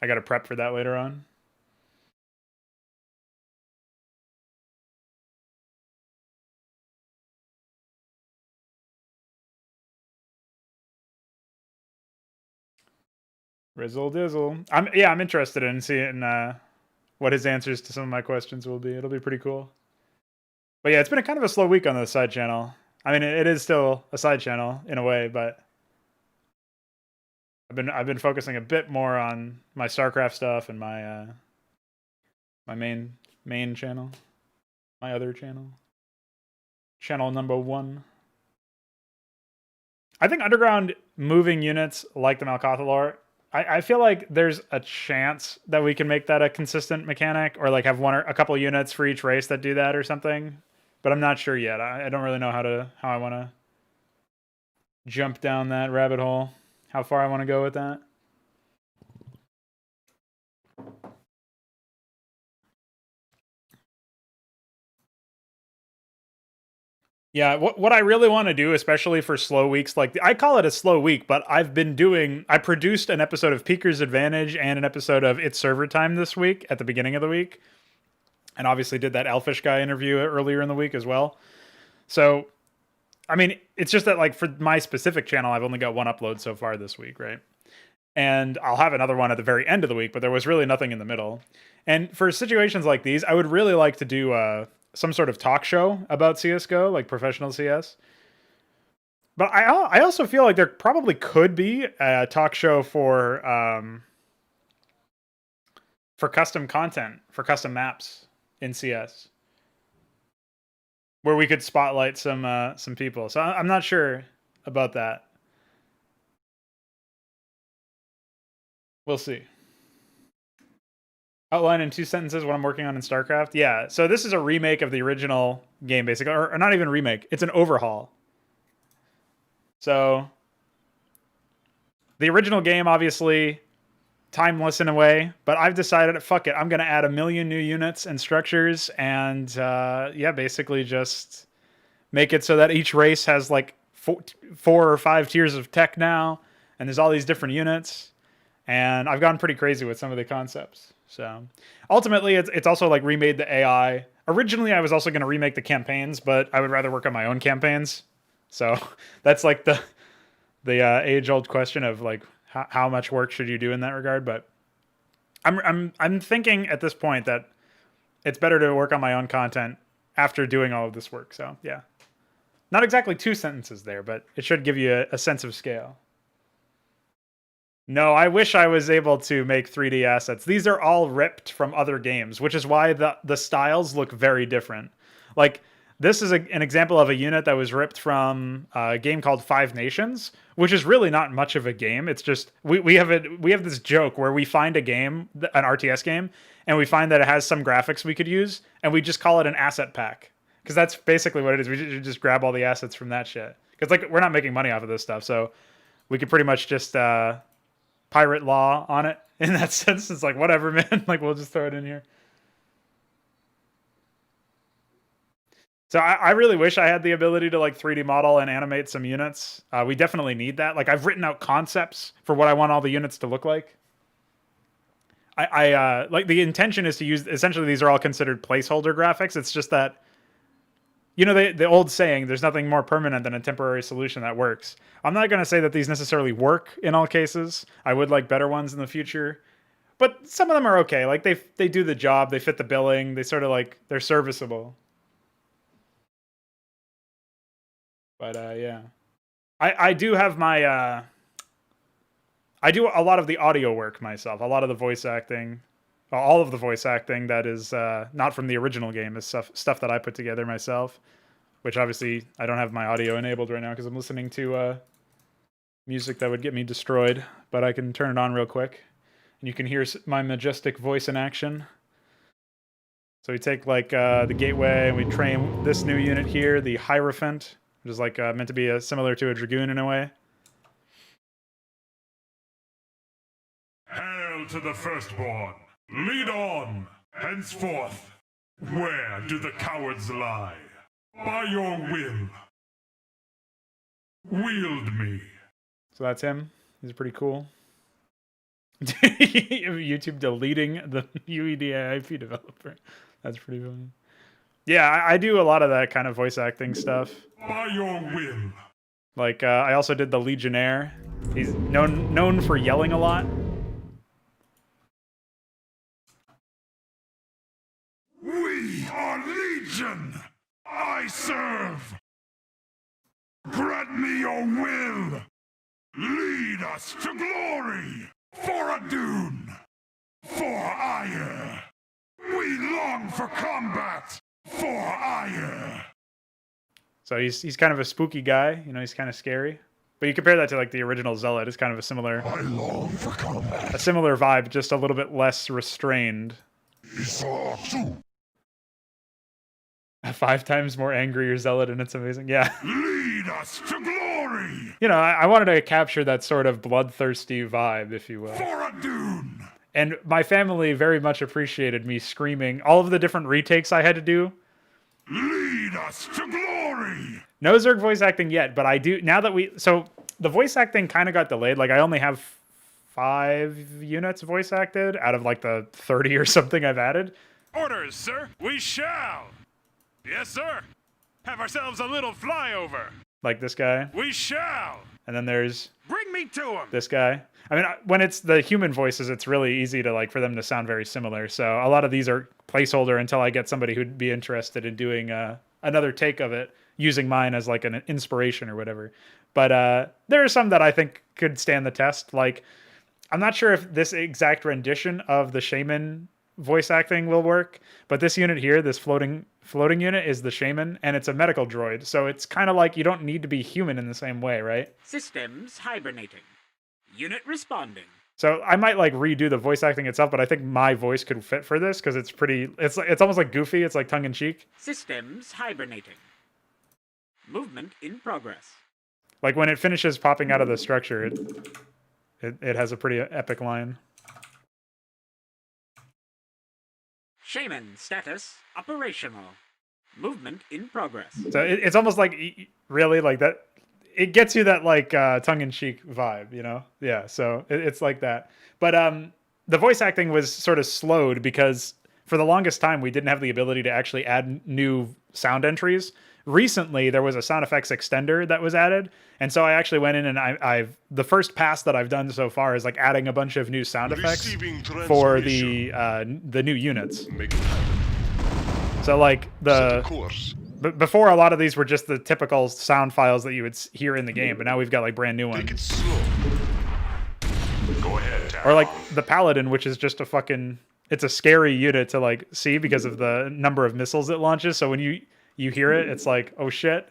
I got to prep for that later on. Rizzle Dizzle. I'm interested in seeing what his answers to some of my questions will be. It'll be pretty cool. But yeah, it's been a kind of a slow week on the side channel. I mean, it is still a side channel in a way, but I've been focusing a bit more on my Starcraft stuff and my my main channel, my other channel number 1. I think underground moving units like the Malcathalor, I feel like there's a chance that we can make that a consistent mechanic, or like have a couple units for each race that do that or something. But I'm not sure yet. I don't really know how I want to jump down that rabbit hole. How far I want to go with that. Yeah, what I really want to do, especially for slow weeks, like I call it a slow week, but I produced an episode of Peaker's Advantage and an episode of It's Server Time this week at the beginning of the week, and obviously did that Elfish guy interview earlier in the week as well. So, I mean, it's just that like for my specific channel, I've only got one upload so far this week, right? And I'll have another one at the very end of the week, but there was really nothing in the middle. And for situations like these, I would really like to do some sort of talk show about CS:GO, like professional CS. But I also feel like there probably could be a talk show for custom content, for custom maps in CS, where we could spotlight some people. So I'm not sure about that. We'll see. Outline in 2 sentences what I'm working on in Starcraft. Yeah, so this is a remake of the original game, basically, or not even remake. It's an overhaul. So the original game, obviously, timeless in a way, but I've decided, fuck it, I'm going to add 1 million new units and structures, and yeah, basically just make it so that each race has like 4 or 5 tiers of tech now, and there's all these different units, and I've gone pretty crazy with some of the concepts. So ultimately, it's also like remade the AI. Originally, I was also going to remake the campaigns, but I would rather work on my own campaigns. So that's like the age-old question of like how much work should you do in that regard. But I'm thinking at this point that it's better to work on my own content after doing all of this work. So yeah, not exactly 2 sentences there, but it should give you a sense of scale. No, I wish I was able to make 3D assets. These are all ripped from other games, which is why the styles look very different. Like, this is an example of a unit that was ripped from a game called Five Nations, which is really not much of a game. It's just, we have this joke where we find a game, an RTS game, and we find that it has some graphics we could use, and we just call it an asset pack. Because that's basically what it is. We just grab all the assets from that shit. Because like we're not making money off of this stuff, so we could pretty much just... pirate law on it in that sense. It's like, whatever, man. Like, we'll just throw it in here. So I really wish I had the ability to like 3D model and animate some units. We definitely need that. Like, I've written out concepts for what I want all the units to look like. I like, the intention is to use, essentially these are all considered placeholder graphics. It's just that, you know, the old saying, there's nothing more permanent than a temporary solution that works. I'm not going to say that these necessarily work in all cases. I would like better ones in the future. But some of them are okay. Like, they do the job. They fit the billing. They sort of like, they're serviceable. But yeah. I do have my... I do a lot of the audio work myself. A lot of the voice acting. All of the voice acting that is not from the original game is stuff that I put together myself, which obviously I don't have my audio enabled right now because I'm listening to music that would get me destroyed, but I can turn it on real quick, and you can hear my majestic voice in action. So we take like the gateway, and we train this new unit here, the Hierophant, which is like meant to be similar to a Dragoon in a way. Hail to the firstborn! Lead on! Henceforth, where do the cowards lie? By your will, wield me. So that's him. He's pretty cool. YouTube deleting the HYDRA IP developer. That's pretty funny. Yeah, I do a lot of that kind of voice acting stuff. By your will. Like, I also did the Legionnaire. He's known for yelling a lot. We are Legion! I serve! Grant me your will! Lead us to glory! For Adun! For ire! We long for combat! For ire! So he's kind of a spooky guy, you know, he's kind of scary. But you compare that to like the original Zealot, it's kind of a similar... I long for combat. A similar vibe, just a little bit less restrained. 5 times more angry or Zealot, and it's amazing. Yeah. Lead us to glory! You know, I wanted to capture that sort of bloodthirsty vibe, if you will. For Adun! And my family very much appreciated me screaming all of the different retakes I had to do. Lead us to glory! No Zerg voice acting yet, but I do now that so the voice acting kind of got delayed. Like I only have 5 units voice acted out of like the 30 or something I've added. Orders, sir. We shall. Yes, sir. Have ourselves a little flyover. Like this guy. We shall. And then there's Bring me to him. this guy. I mean, when it's the human voices, it's really easy to like for them to sound very similar. So a lot of these are placeholder until I get somebody who'd be interested in doing another take of it, using mine as like an inspiration or whatever. But there are some that I think could stand the test. Like, I'm not sure if this exact rendition of the shaman voice acting will work, but this unit here, this floating unit, is the shaman, and it's a medical droid. So it's kind of like you don't need to be human in the same way, right? Systems hibernating. Unit responding. So I might like redo the voice acting itself, but I think my voice could fit for this because it's pretty. It's almost like goofy. It's like tongue in cheek. Systems hibernating. Movement in progress. Like when it finishes popping out of the structure, it has a pretty epic line. Shaman status operational. Movement in progress. So it's almost like really like that. It gets you that like tongue-in-cheek vibe, you know? Yeah, so it's like that. But the voice acting was sort of slowed because for the longest time we didn't have the ability to actually add new sound entries. Recently, there was a sound effects extender that was added, and so I actually went in and I've the first pass that I've done so far is like adding a bunch of new sound effects for the new units. So like But before, a lot of these were just the typical sound files that you would hear in the game, but now we've got like brand new ones. Go ahead, Or like the Paladin, which is just a fucking... It's a scary unit to like see because of the number of missiles it launches. So when you hear it, it's like, oh shit.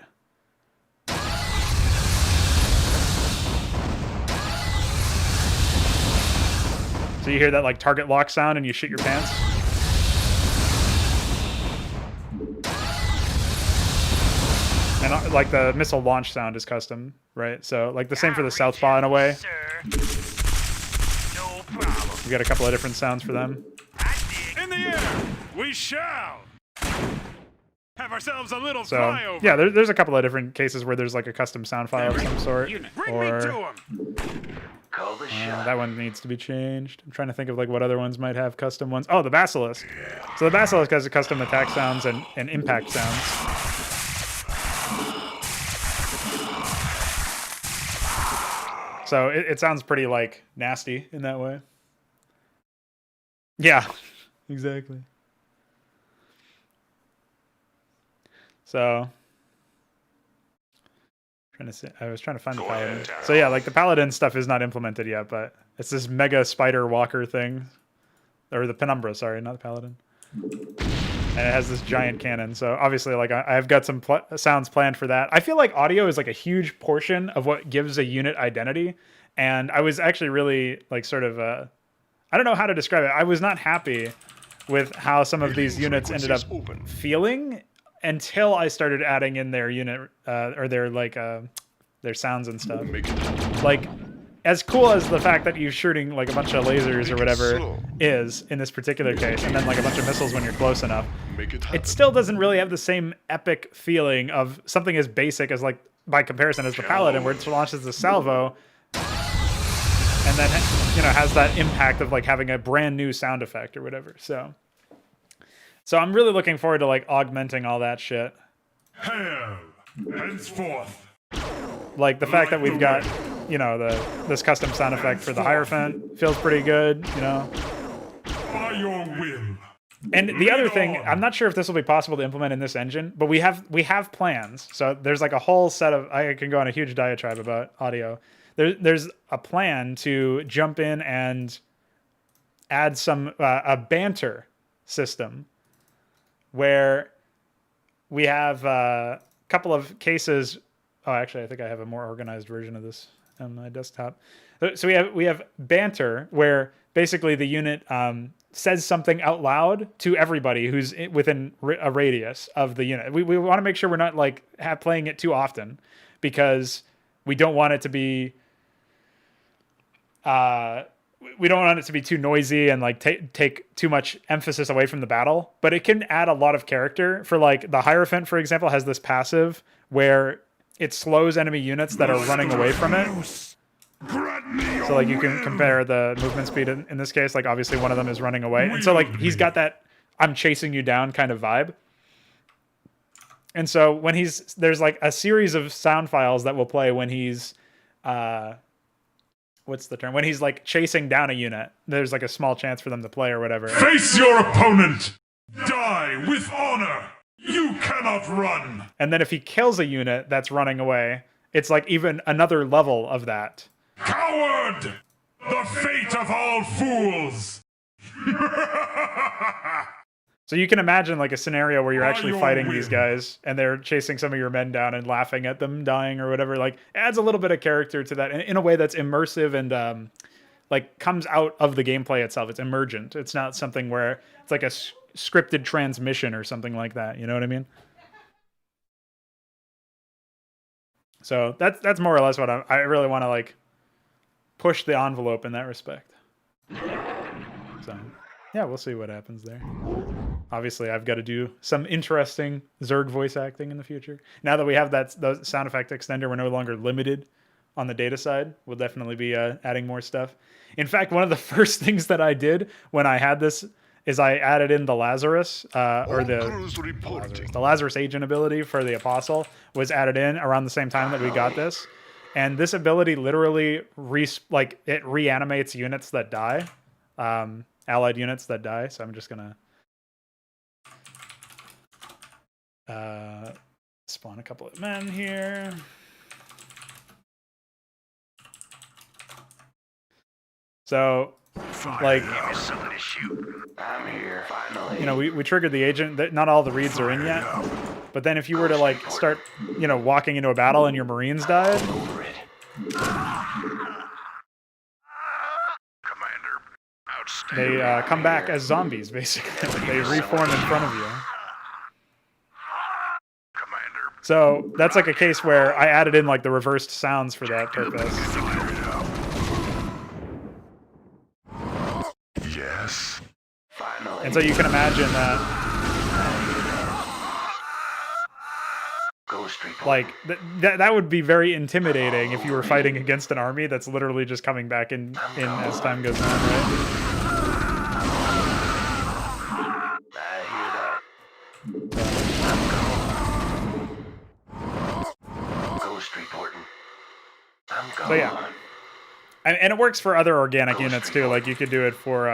So you hear that like target lock sound and you shit your pants. And like the missile launch sound is custom, right? So like the same for the Southpaw in a way. No problem. We got a couple of different sounds for them. In the air, we shall. Have ourselves a little So flyover. yeah, there's a couple of different cases where there's like a custom sound file of some sort. Bring me to him. Call the shot. That one needs to be changed. I'm trying to think of like what other ones might have custom ones. Oh, the Basilisk. So the Basilisk has a custom attack sounds and impact sounds. So it sounds pretty like nasty in that way. Yeah, exactly. So I was trying to find the Paladin. So yeah, like the Paladin stuff is not implemented yet, but it's this mega spider walker thing. Or the Penumbra, sorry, not the Paladin. And it has this giant cannon. So obviously, like I've got some sounds planned for that. I feel like audio is like a huge portion of what gives a unit identity. And I was actually really like sort of, I don't know how to describe it. I was not happy with how some of these units ended up feeling until I started adding in their unit or their like their sounds and stuff. Like as cool as the fact that you're shooting like a bunch of lasers or whatever is in this particular case, and then like a bunch of missiles when you're close enough, it still doesn't really have the same epic feeling of something as basic as like by comparison as the Paladin, where it launches the salvo and then has that impact of like having a brand new sound effect or whatever. So I'm really looking forward to like augmenting all that shit. Hail, henceforth. Like the fact that we've got, this custom sound effect for the Hierophant feels pretty good, By your will. And the other thing, I'm not sure if this will be possible to implement in this engine, but we have plans. So there's like a whole set of, I can go on a huge diatribe about audio. There's a plan to jump in and add some a banter system where we have a couple of cases. Oh, actually, I think I have a more organized version of this on my desktop. So we have banter where basically the unit says something out loud to everybody who's within a radius of the unit. We want to make sure we're not like playing it too often because we don't want it to be we don't want it to be too noisy and like take too much emphasis away from the battle, but it can add a lot of character. For like the Hierophant, for example, has this passive where it slows enemy units that are running away from it. So like you can compare the movement speed in this case. Like obviously one of them is running away, and so like he's got that I'm chasing you down kind of vibe. And so when there's like a series of sound files that will play when he's what's the term? When he's like chasing down a unit, there's like a small chance for them to play or whatever. Face your opponent! Die with honor! You cannot run! And then if he kills a unit that's running away, it's like even another level of that. Coward! The fate of all fools! So you can imagine like a scenario where you're actually fighting these guys and they're chasing some of your men down and laughing at them dying or whatever. Like adds a little bit of character to that in a way that's immersive and like comes out of the gameplay itself. It's emergent. It's not something where it's like a scripted transmission or something like that. You know what I mean? So that's more or less what I really want to like push the envelope in that respect. So yeah, we'll see what happens there. Obviously, I've got to do some interesting Zerg voice acting in the future. Now that we have the sound effect extender, we're no longer limited on the data side. We'll definitely be adding more stuff. In fact, one of the first things that I did when I had this is I added in the Lazarus, or the Lazarus agent ability for the Apostle was added in around the same time that we got this. And this ability literally it reanimates units that die, allied units that die. So I'm just gonna spawn a couple of men here. So, like, I'm here, finally. you know, we triggered the agent. That not all the reads are in yet. But then if you were to like start, you know, walking into a battle and your Marines died, they come back as zombies. Basically, they reform in front of you. So that's like a case where I added in like the reversed sounds for that purpose. Yes. Finally. And so you can imagine that, like, that would be very intimidating if you were fighting against an army that's literally just coming back in as time goes on, right? So yeah, and it works for other organic units too. Like you could do it for,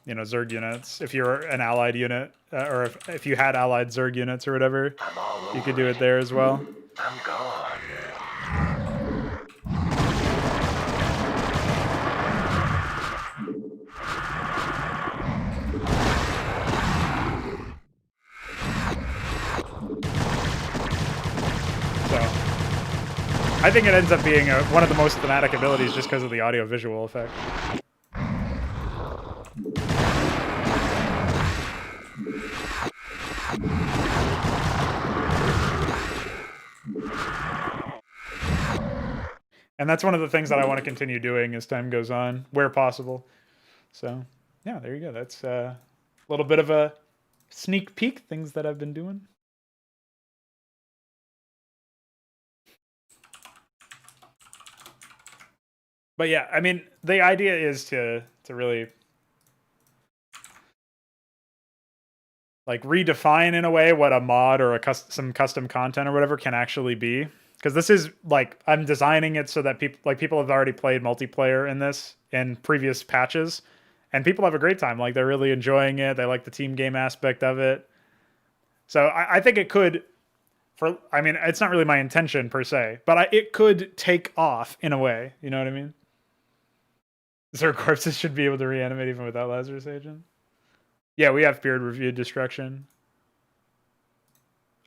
you know, Zerg units. If you're an allied unit, or if you had allied Zerg units or whatever, you could do it there as well. I'm gone. I think it ends up being one of the most thematic abilities just because of the audio-visual effect. And that's one of the things that I want to continue doing as time goes on, where possible. So, yeah, there you go. That's a little bit of a sneak peek, things that I've been doing. But yeah, I mean, the idea is to really like redefine in a way what a mod or some custom content or whatever can actually be. Because this is like, I'm designing it so that people have already played multiplayer in this in previous patches, and people have a great time. Like they're really enjoying it. They like the team game aspect of it. So I think it could, I mean, it's not really my intention per se, but it could take off in a way. You know what I mean? Zerg corpses should be able to reanimate even without Lazarus Agent. Yeah, we have Period Reviewed Destruction.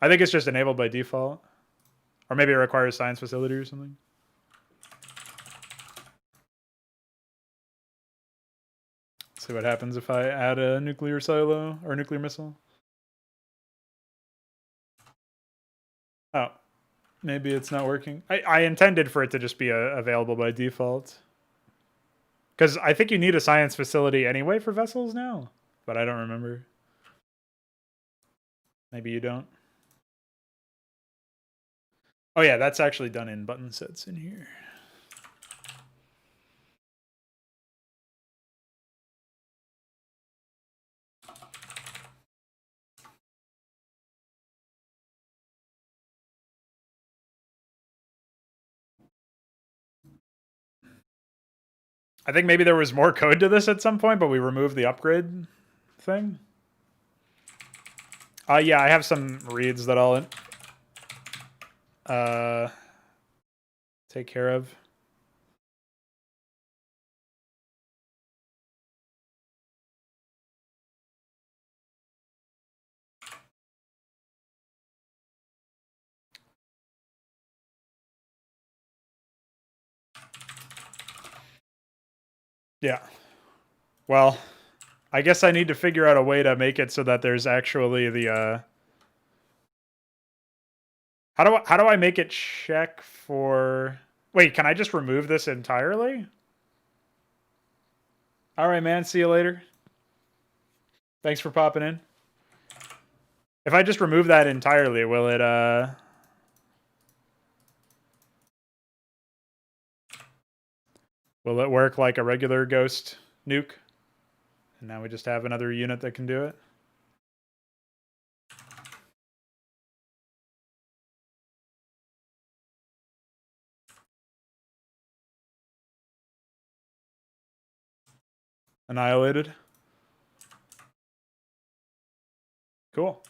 I think it's just enabled by default. Or maybe it requires Science Facility or something. Let's see what happens if I add a nuclear silo or nuclear missile. Oh. Maybe it's not working. I intended for it to just be available by default. Because I think you need a science facility anyway for vessels now. But I don't remember. Maybe you don't. Oh yeah, that's actually done in button sets in here. I think maybe there was more code to this at some point, but we removed the upgrade thing. Yeah, I have some reads that I'll take care of. Yeah. Well, I guess I need to figure out a way to make it so that there's actually the how do I make it check for... Wait, can I just remove this entirely? All right, man. See you later. Thanks for popping in. If I just remove that entirely, will it will it work like a regular ghost nuke? And now we just have another unit that can do it. Annihilated. Cool.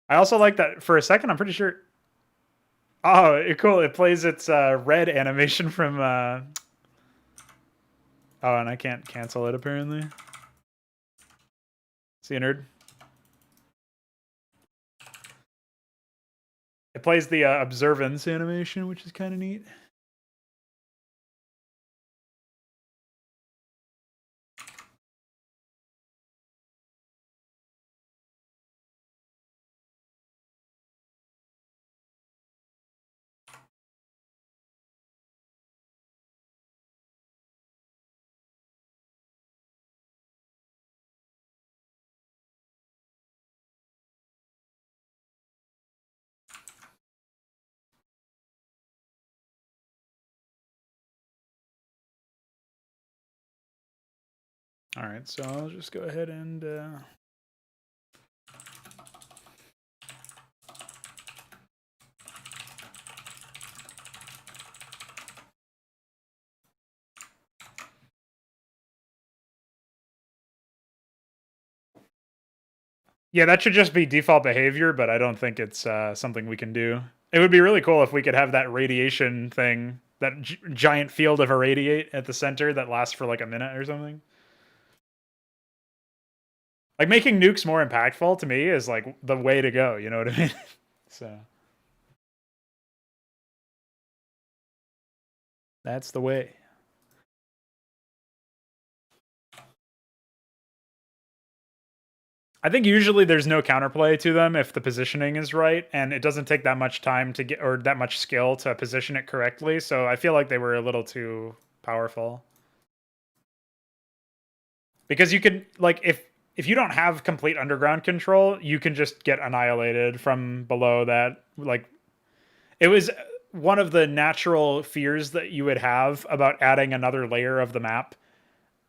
I also like that for a second, I'm pretty sure... Oh, cool. It plays its red animation from... Oh, and I can't cancel it, apparently. See you, nerd. It plays the observance animation, which is kind of neat. All right, so I'll just go ahead and... Yeah, that should just be default behavior, but I don't think it's something we can do. It would be really cool if we could have that radiation thing, that giant field of irradiate at the center that lasts for like a minute or something. Like, making nukes more impactful to me is like the way to go, you know what I mean? So that's the way. I think usually there's no counterplay to them if the positioning is right, and it doesn't take that much time to get, or that much skill to position it correctly. So I feel like they were a little too powerful. Because you could, like, if you don't have complete underground control, you can just get annihilated from below that. Like, it was one of the natural fears that you would have about adding another layer of the map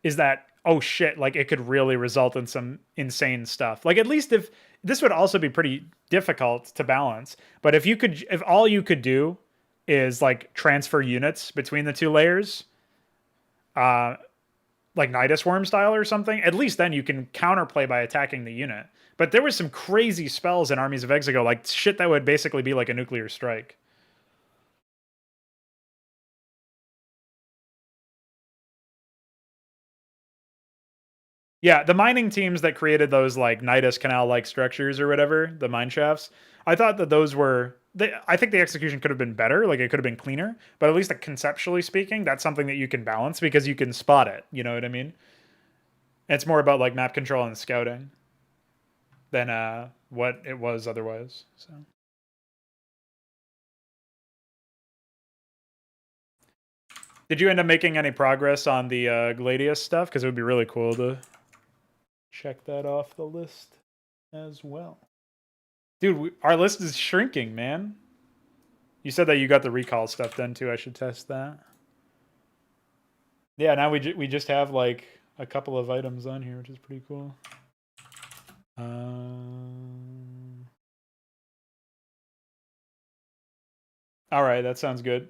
is that, oh shit, like it could really result in some insane stuff. Like, at least if this would also be pretty difficult to balance, but if all you could do is like transfer units between the two layers, like Nidus Worm style or something, at least then you can counterplay by attacking the unit. But there was some crazy spells in Armies of Exego, like shit that would basically be like a nuclear strike. Yeah, the mining teams that created those like Nidus Canal-like structures or whatever, the mine shafts, I thought that those were... I think the execution could have been better, like it could have been cleaner, but at least like, conceptually speaking, that's something that you can balance because you can spot it, you know what I mean? It's more about like map control and scouting. than what it was otherwise. So. Did you end up making any progress on the Gladius stuff? Because it would be really cool to check that off the list as well. Dude, our list is shrinking, man. You said that you got the recall stuff done too. I should test that. Yeah, now we just have like a couple of items on here, which is pretty cool. All right, that sounds good.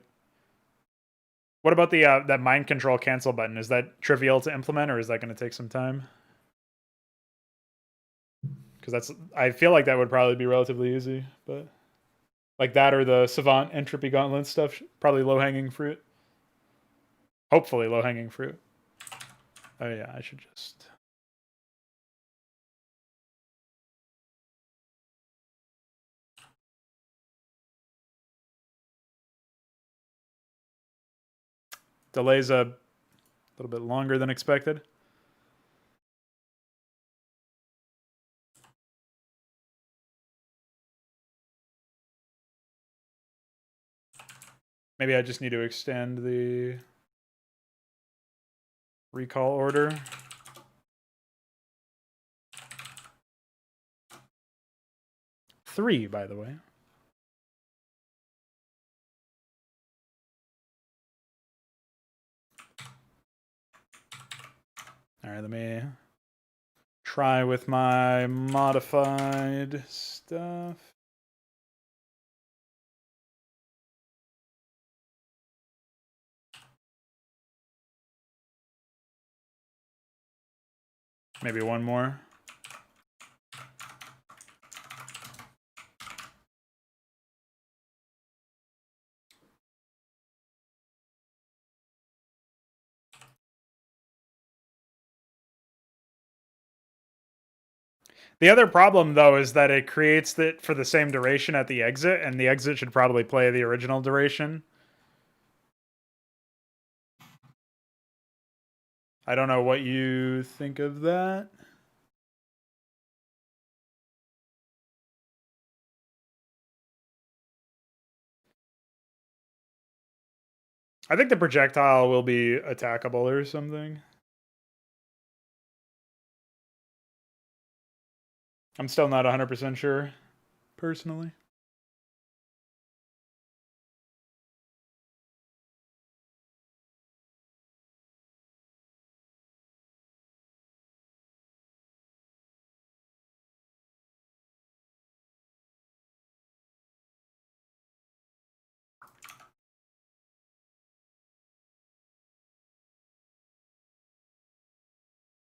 What about the that mind control cancel button? Is that trivial to implement, or is that going to take some time? Because I feel like that would probably be relatively easy, but like that or the Savant Entropy Gauntlet stuff, probably low hanging fruit. Hopefully, low hanging fruit. Oh yeah, I should just. Delays a little bit longer than expected. Maybe I just need to extend the recall order. Three, by the way. All right, let me try with my modified stuff. Maybe one more. The other problem, though, is that it creates it for the same duration at the exit, and the exit should probably play the original duration. I don't know what you think of that. I think the projectile will be attackable or something. I'm still not 100% sure, personally.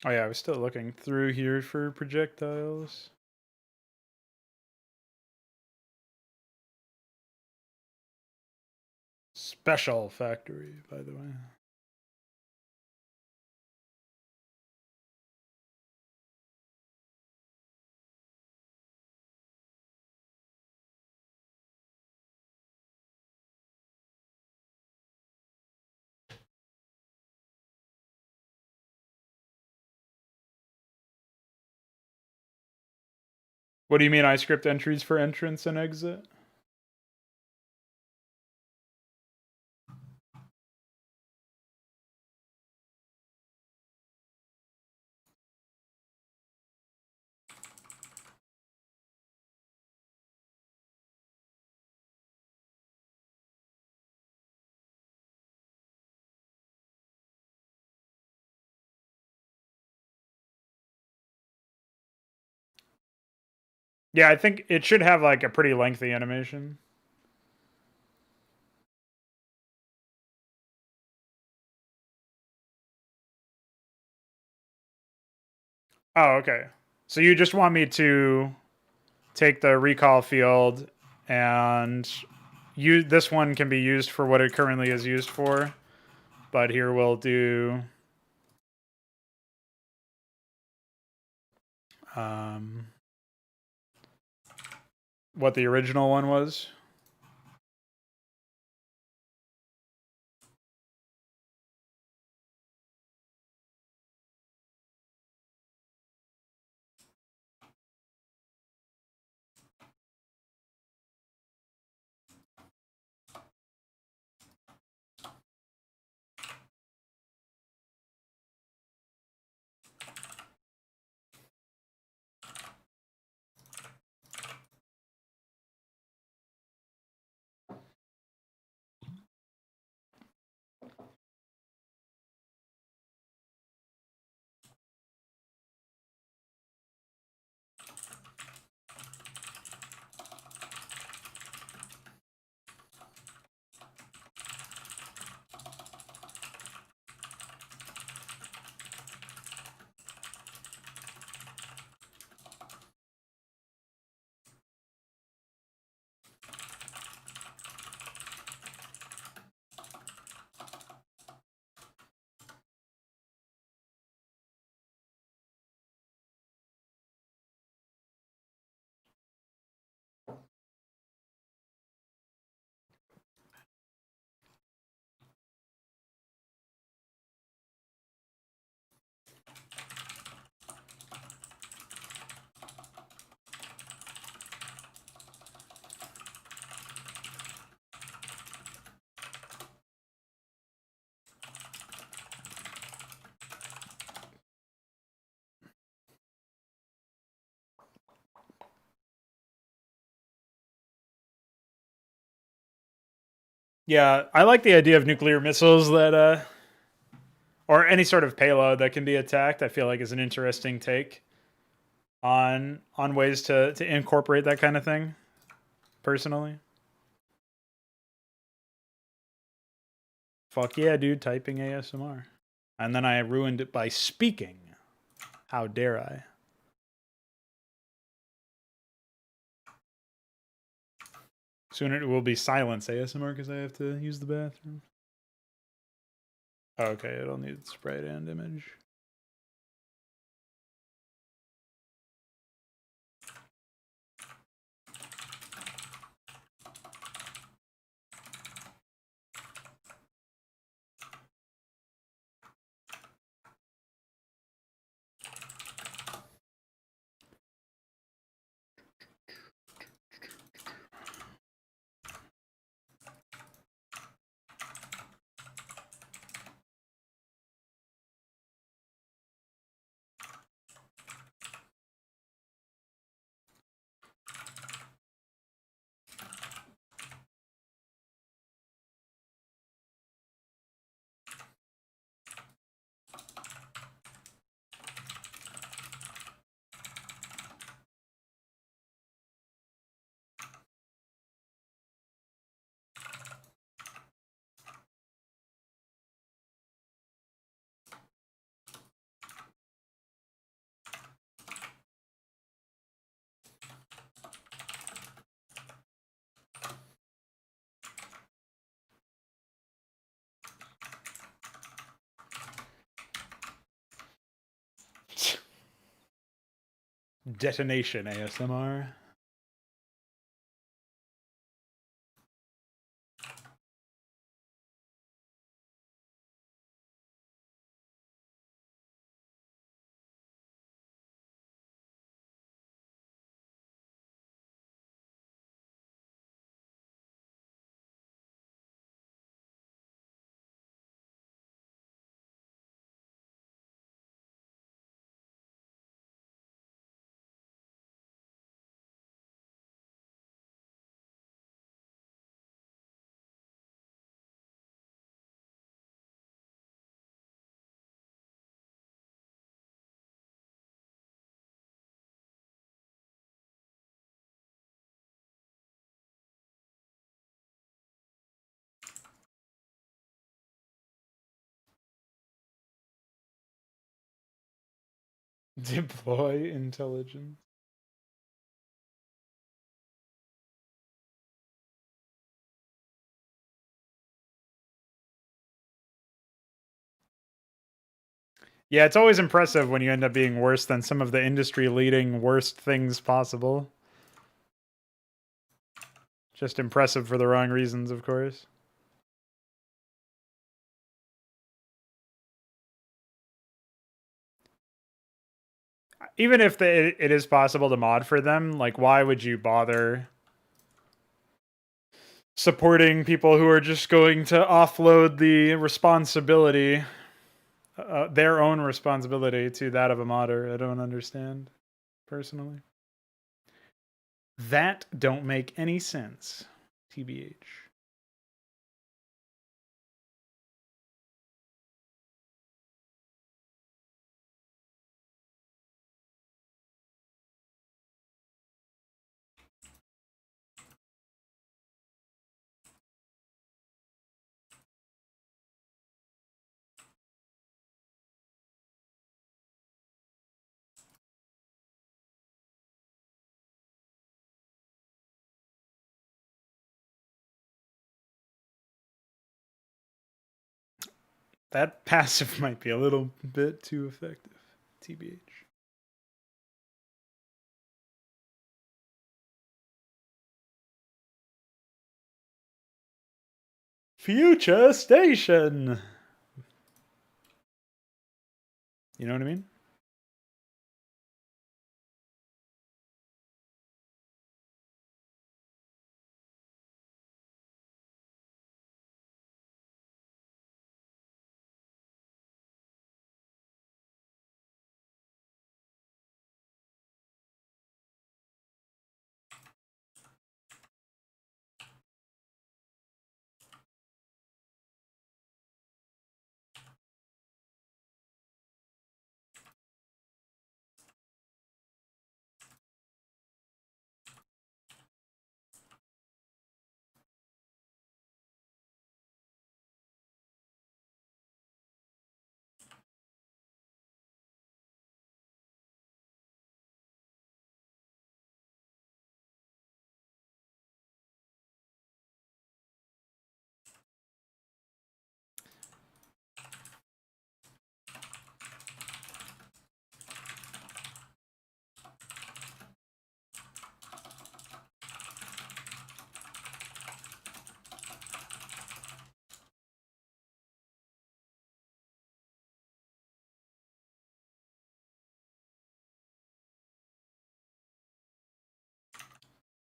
Oh yeah, I was still looking through here for projectiles. Special factory, by the way. What do you mean I script entries for entrance and exit? Yeah, I think it should have like a pretty lengthy animation. Oh, okay. So you just want me to take the recall field and this one can be used for what it currently is used for, but here we'll do what the original one was. Yeah, I like the idea of nuclear missiles that, or any sort of payload that can be attacked. I feel like is an interesting take on ways to incorporate that kind of thing. Personally, fuck yeah, dude, typing ASMR, and then I ruined it by speaking. How dare I? Soon it will be silence ASMR because I have to use the bathroom. Okay, it'll need sprite and image. Detonation ASMR. Deploy intelligence. Yeah, it's always impressive when you end up being worse than some of the industry leading worst things possible. Just impressive for the wrong reasons, of course. Even if it is possible to mod for them, like, why would you bother supporting people who are just going to offload the responsibility, their own responsibility, to that of a modder? I don't understand, personally. That don't make any sense, TBH. That passive might be a little bit too effective, TBH. Future station. You know what I mean?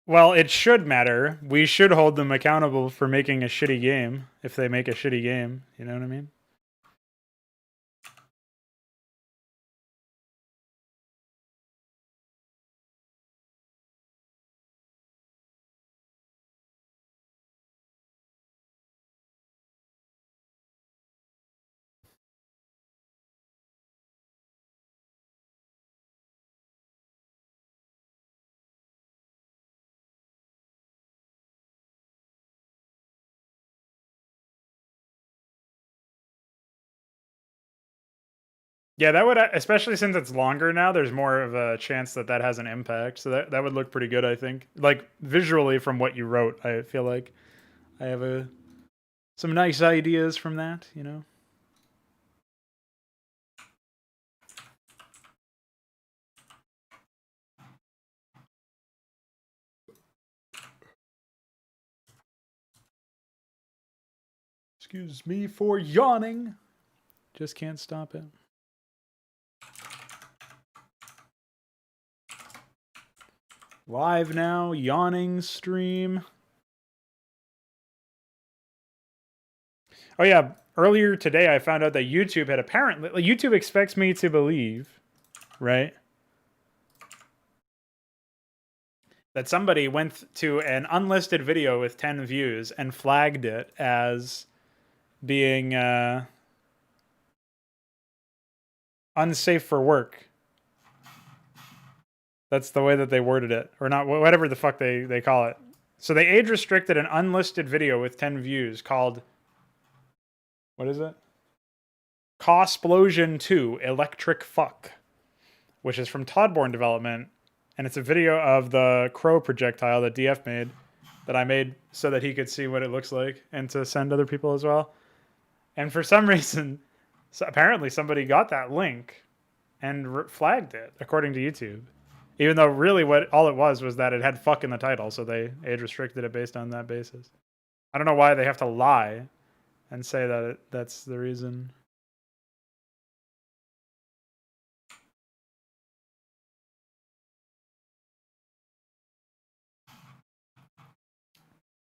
Well, it should matter. We should hold them accountable for making a shitty game if they make a shitty game. You know what I mean? Yeah, that would, especially since it's longer now, there's more of a chance that that has an impact. So that would look pretty good, I think. Like visually from what you wrote, I feel like I have some nice ideas from that, you know. Excuse me for yawning. Just can't stop it. Live now, yawning stream. Oh yeah, earlier today I found out that YouTube had apparently, like, YouTube expects me to believe, right, that somebody went to an unlisted video with 10 views and flagged it as being unsafe for work. That's the way that they worded it, or not, whatever the fuck they call it. So they age restricted an unlisted video with 10 views called, what is it? Cosplosion 2 Electric Fuck, which is from Toddborn Development, and it's a video of the crow projectile that DF made, that I made so that he could see what it looks like and to send other people as well. And for some reason, so apparently somebody got that link and flagged it, according to YouTube. Even though really what all it was that it had fuck in the title, so they age restricted it based on that basis. I don't know why they have to lie and say that that's the reason.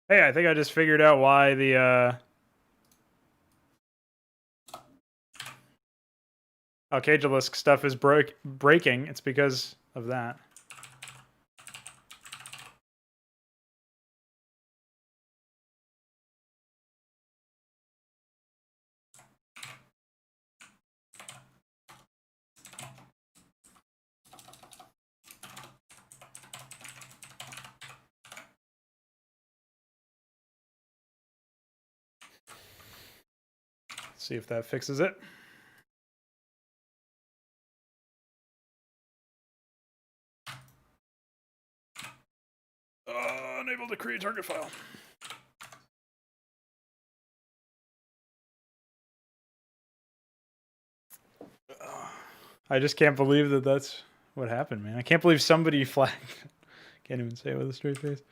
Hey, I think I just figured out why the HYDRA stuff is breaking. It's because of that. See if that fixes it. Unable to create target file. I just can't believe that that's what happened, man. I can't believe somebody flagged. Can't even say it with a straight face.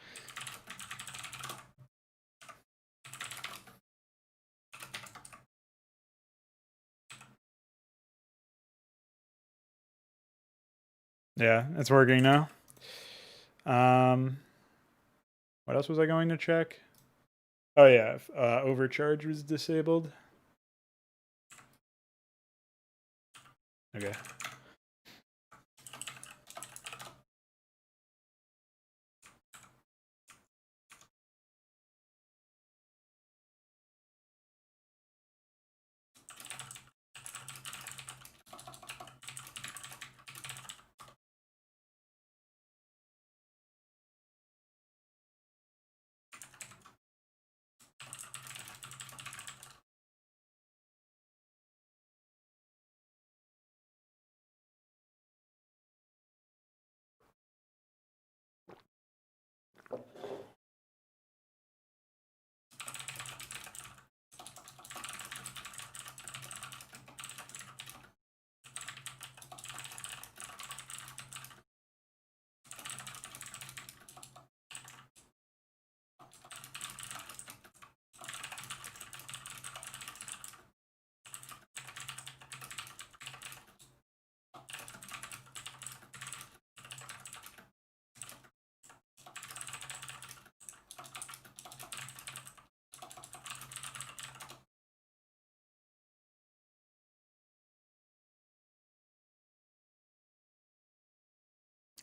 Yeah, it's working now. What else was I going to check? Oh yeah, overcharge was disabled. Okay.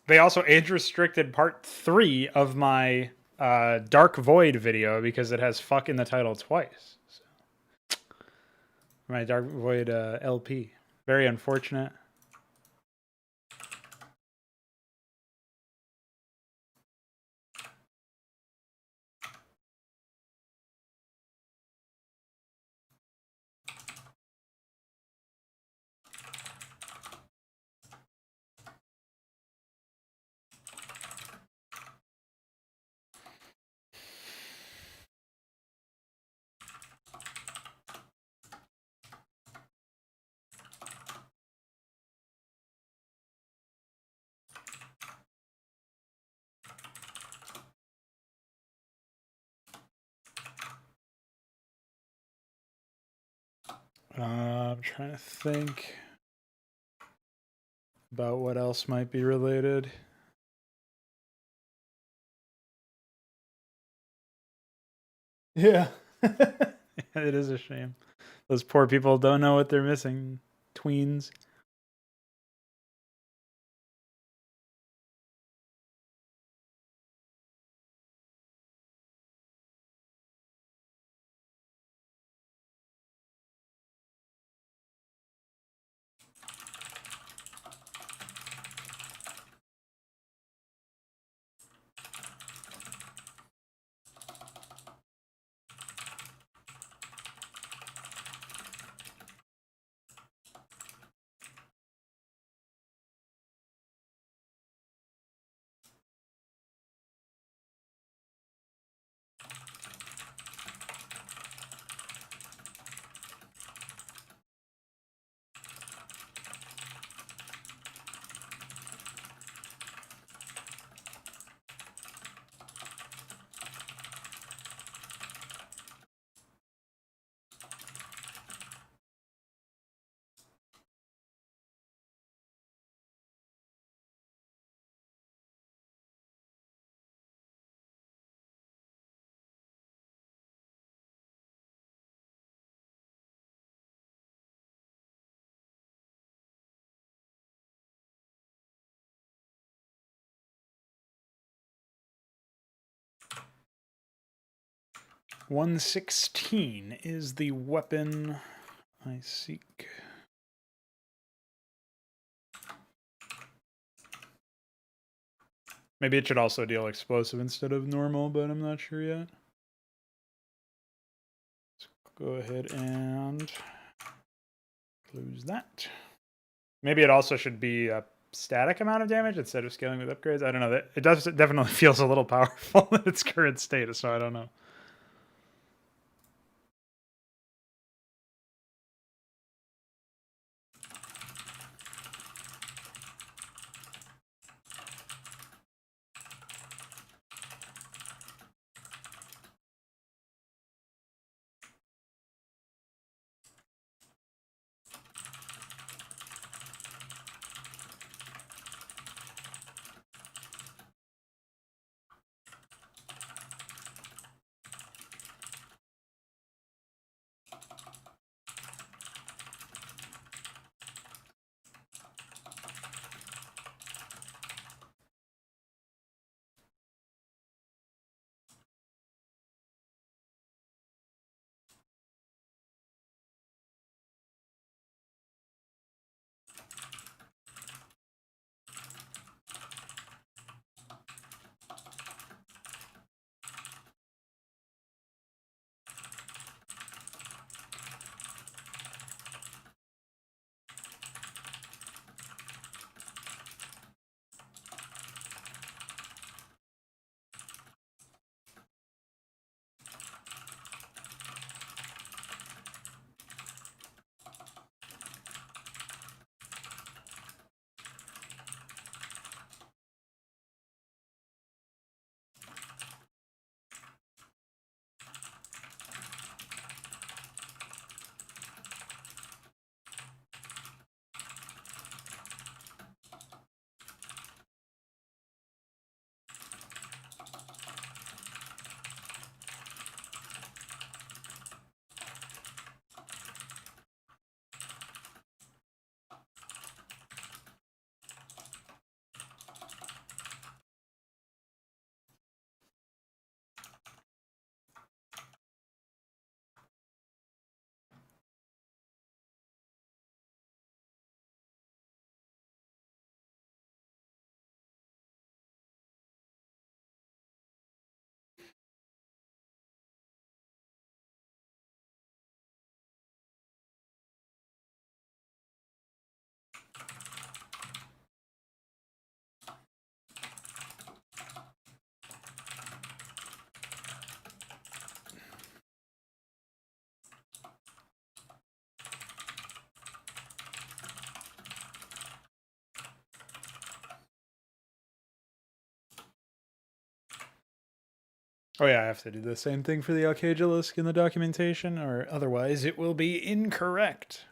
They also age restricted part 3 of my Dark Void video because it has fuck in the title twice. So, my Dark Void LP. Very unfortunate. I'm trying to think about what else might be related. Yeah. It is a shame. Those poor people don't know what they're missing. Tweens. $116 is the weapon I seek. Maybe it should also deal explosive instead of normal, but I'm not sure yet. Let's go ahead and close that. Maybe it also should be a static amount of damage instead of scaling with upgrades. I don't know. It definitely feels a little powerful in its current state, so I don't know. Oh yeah, I have to do the same thing for the HYDRA in the documentation, or otherwise it will be incorrect.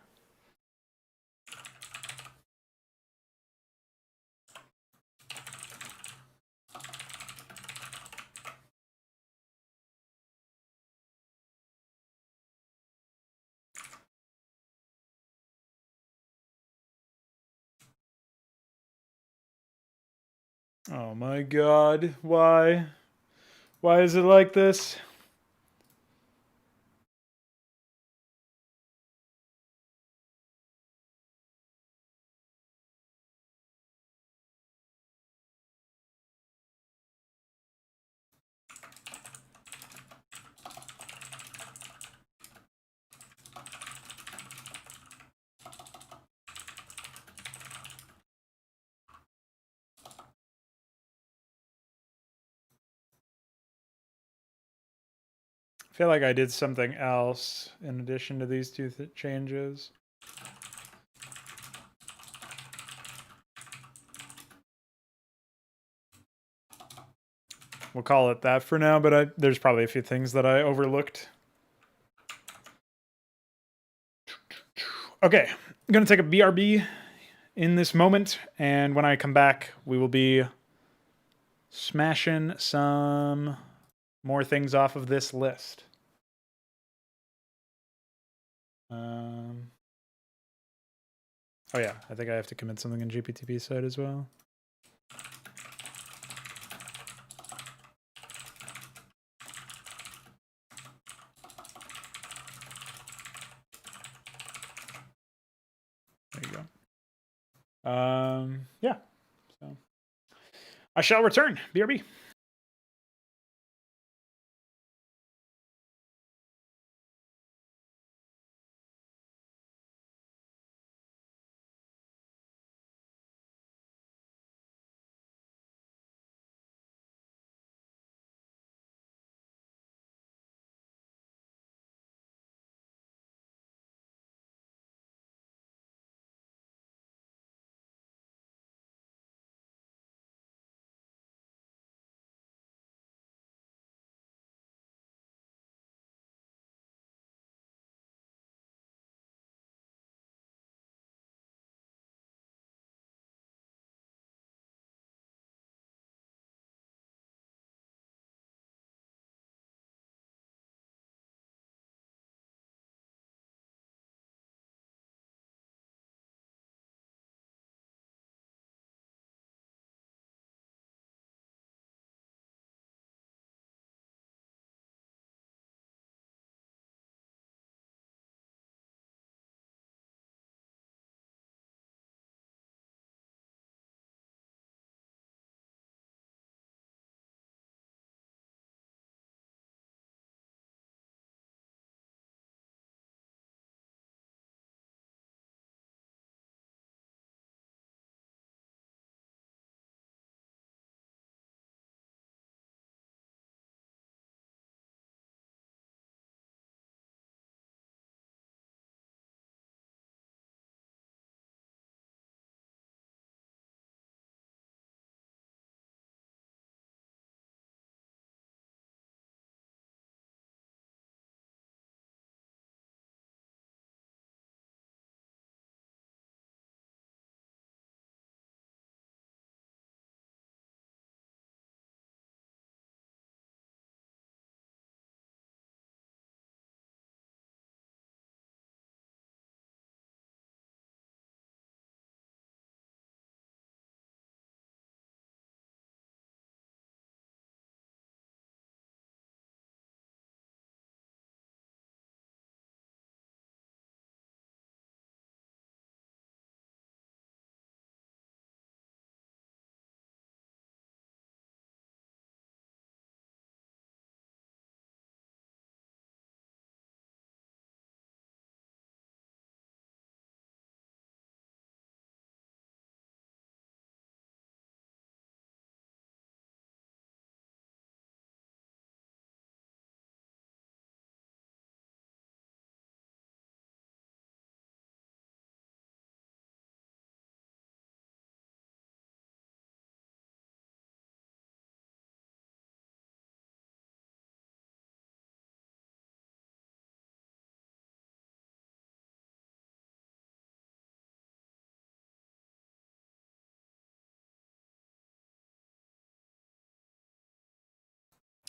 Oh my god, why? Why is it like this? I feel like I did something else in addition to these two changes. We'll call it that for now, but there's probably a few things that I overlooked. Okay, I'm going to take a BRB in this moment, and when I come back, we will be smashing some more things off of this list. Oh yeah, I think I have to commit something in GPTP side as well. There you go. Yeah. So I shall return. BRB.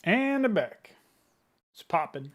And I'm back. It's popping.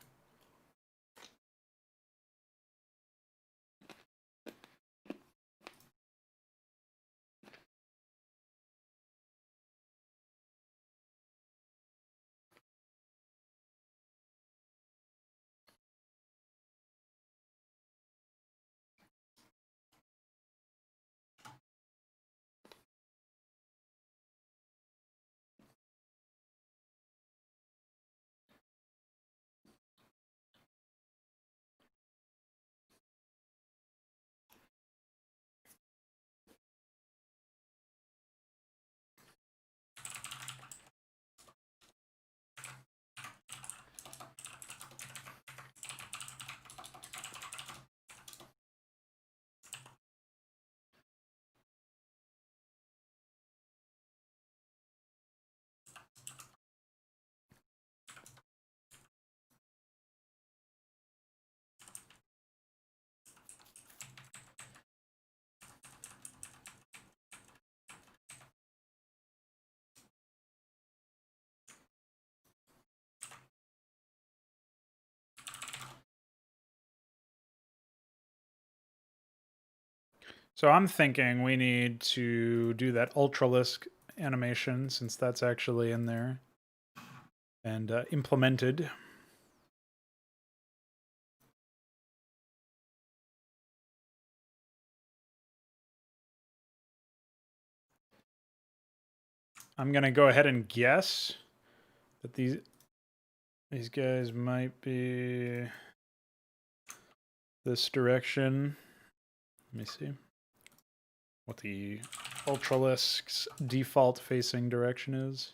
So I'm thinking we need to do that Ultralisk animation since that's actually in there and implemented. I'm gonna go ahead and guess that these guys might be this direction. Let me see what the Ultralisk's default facing direction is.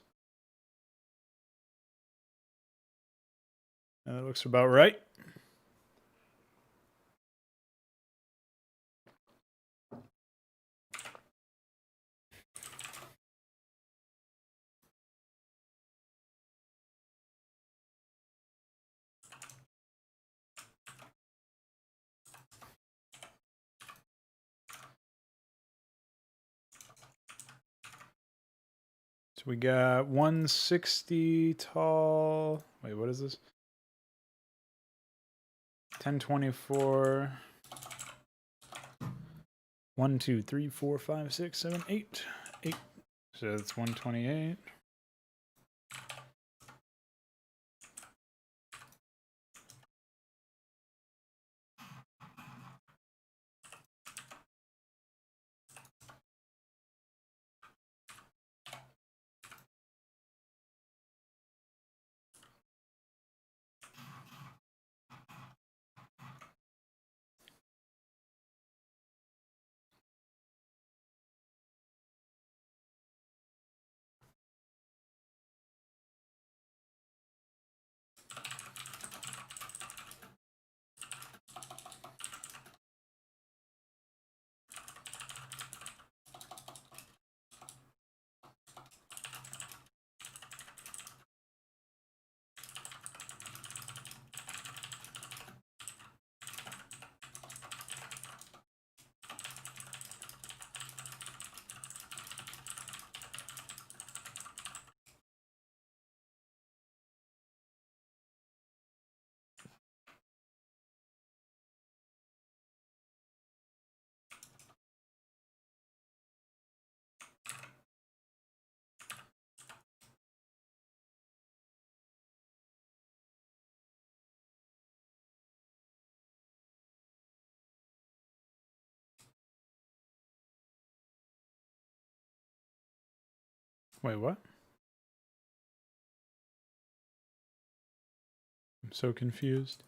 That looks about right. So we got 160 tall. Wait, what is this? 1024. 1, 2, 3, 4, 5, 6, 7, 8. 8. So that's 128. Wait, what? I'm so confused.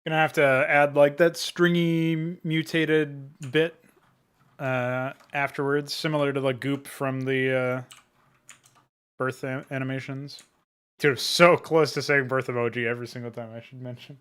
Gonna have to add like that stringy mutated bit afterwards, similar to the goop from the birth animations. Dude, I'm so close to saying birth emoji every single time I should mention.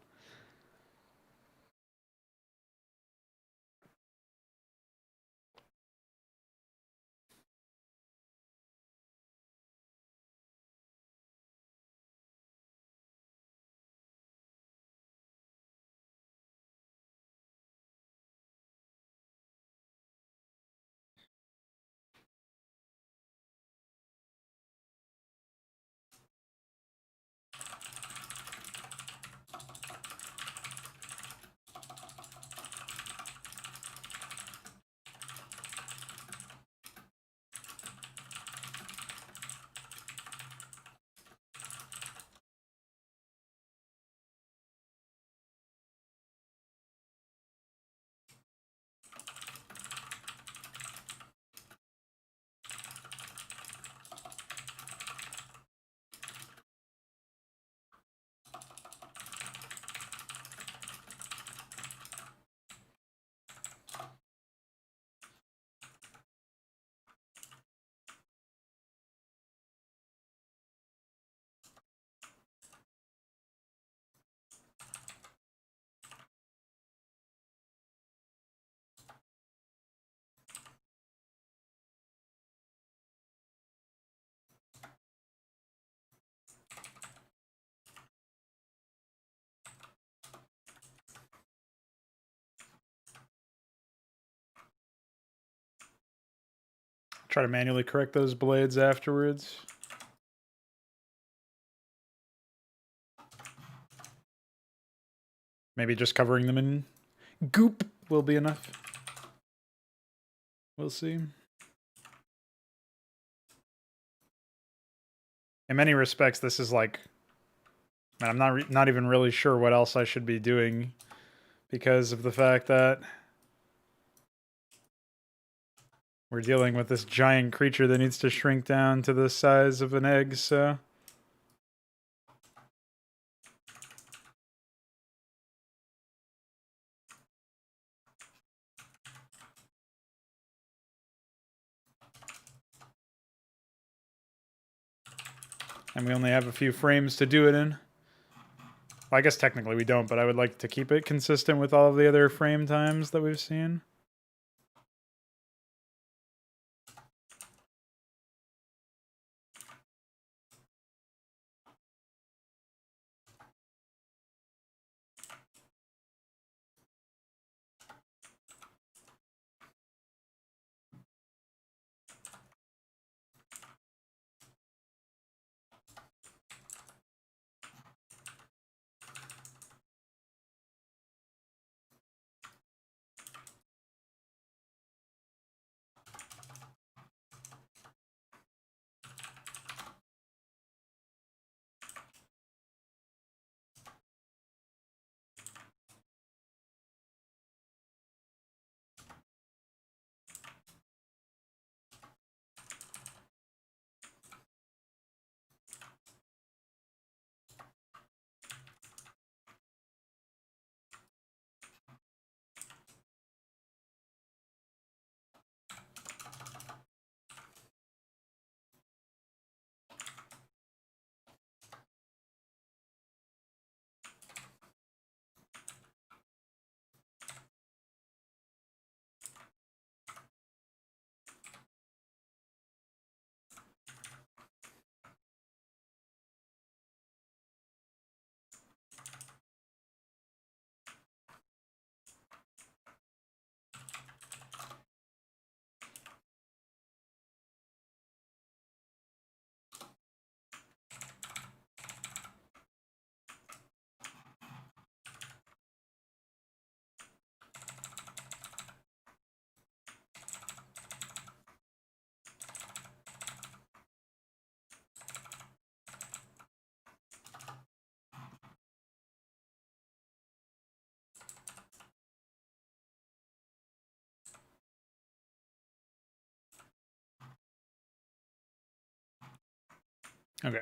Try to manually correct those blades afterwards. Maybe just covering them in goop will be enough. We'll see. In many respects, this is like, man, I'm not even really sure what else I should be doing because of the fact that we're dealing with this giant creature that needs to shrink down to the size of an egg, so... And we only have a few frames to do it in. Well, I guess technically we don't, but I would like to keep it consistent with all of the other frame times that we've seen. Okay.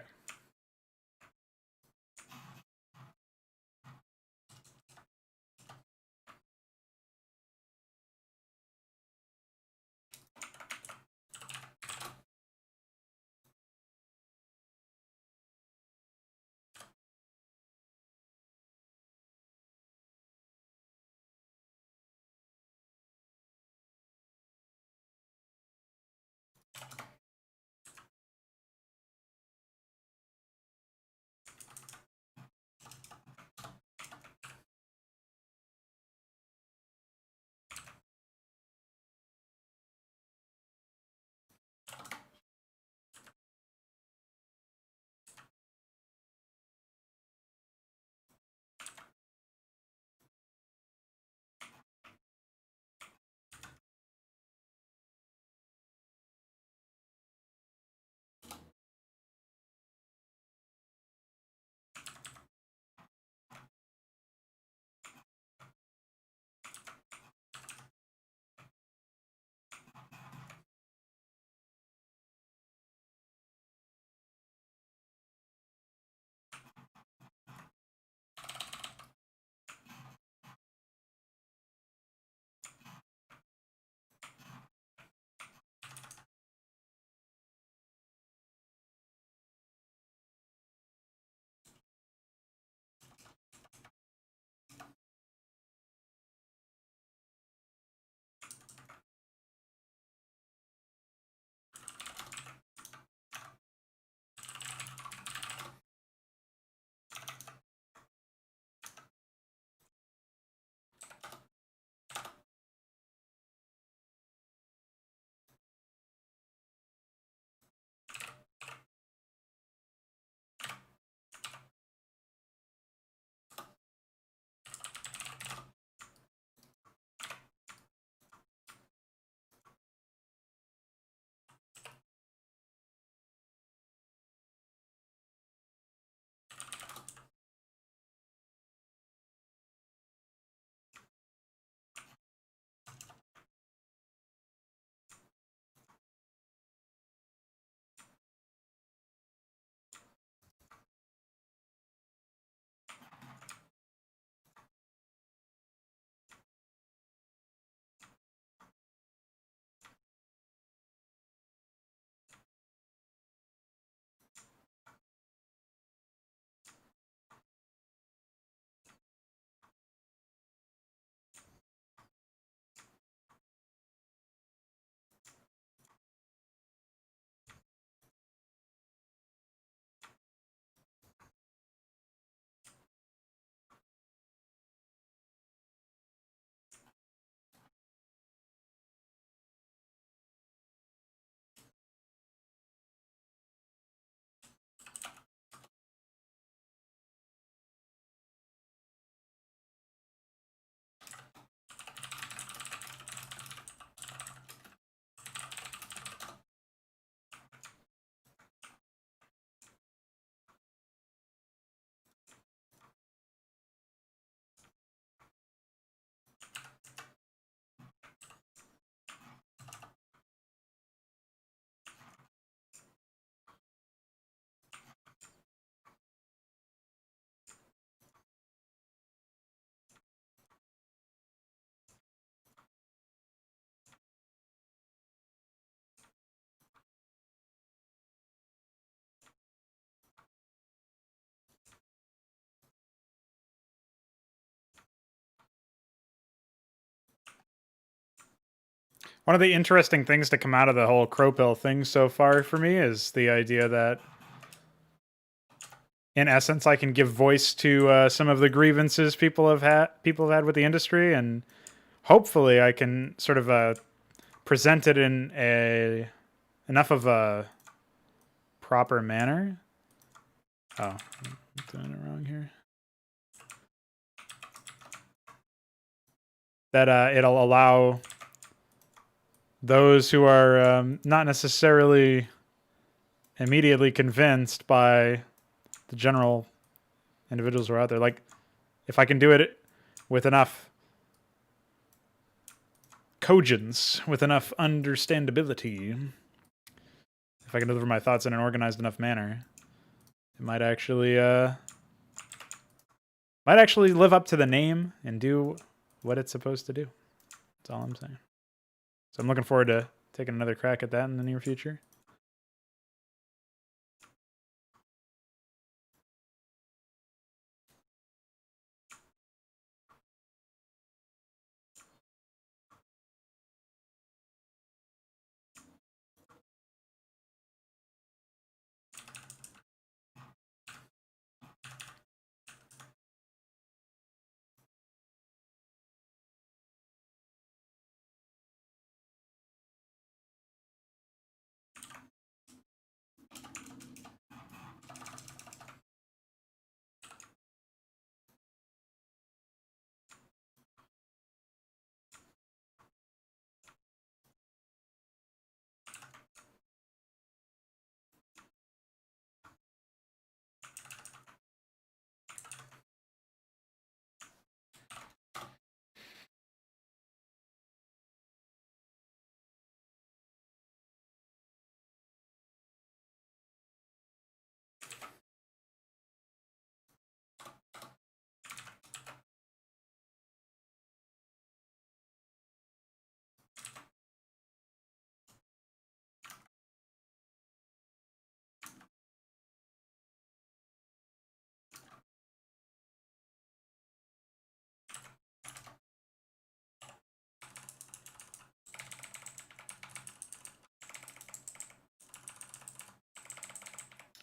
One of the interesting things to come out of the whole Crowpill thing so far for me is the idea that, in essence, I can give voice to some of the grievances people have had with the industry, and hopefully I can sort of present it in enough of a proper manner. Oh, I'm doing it wrong here. That it'll allow those who are not necessarily immediately convinced by the general individuals who are out there. Like, if I can do it with enough cogence, with enough understandability, if I can deliver my thoughts in an organized enough manner, it might actually live up to the name and do what it's supposed to do. That's all I'm saying. So I'm looking forward to taking another crack at that in the near future.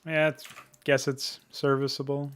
Yeah, guess it's serviceable.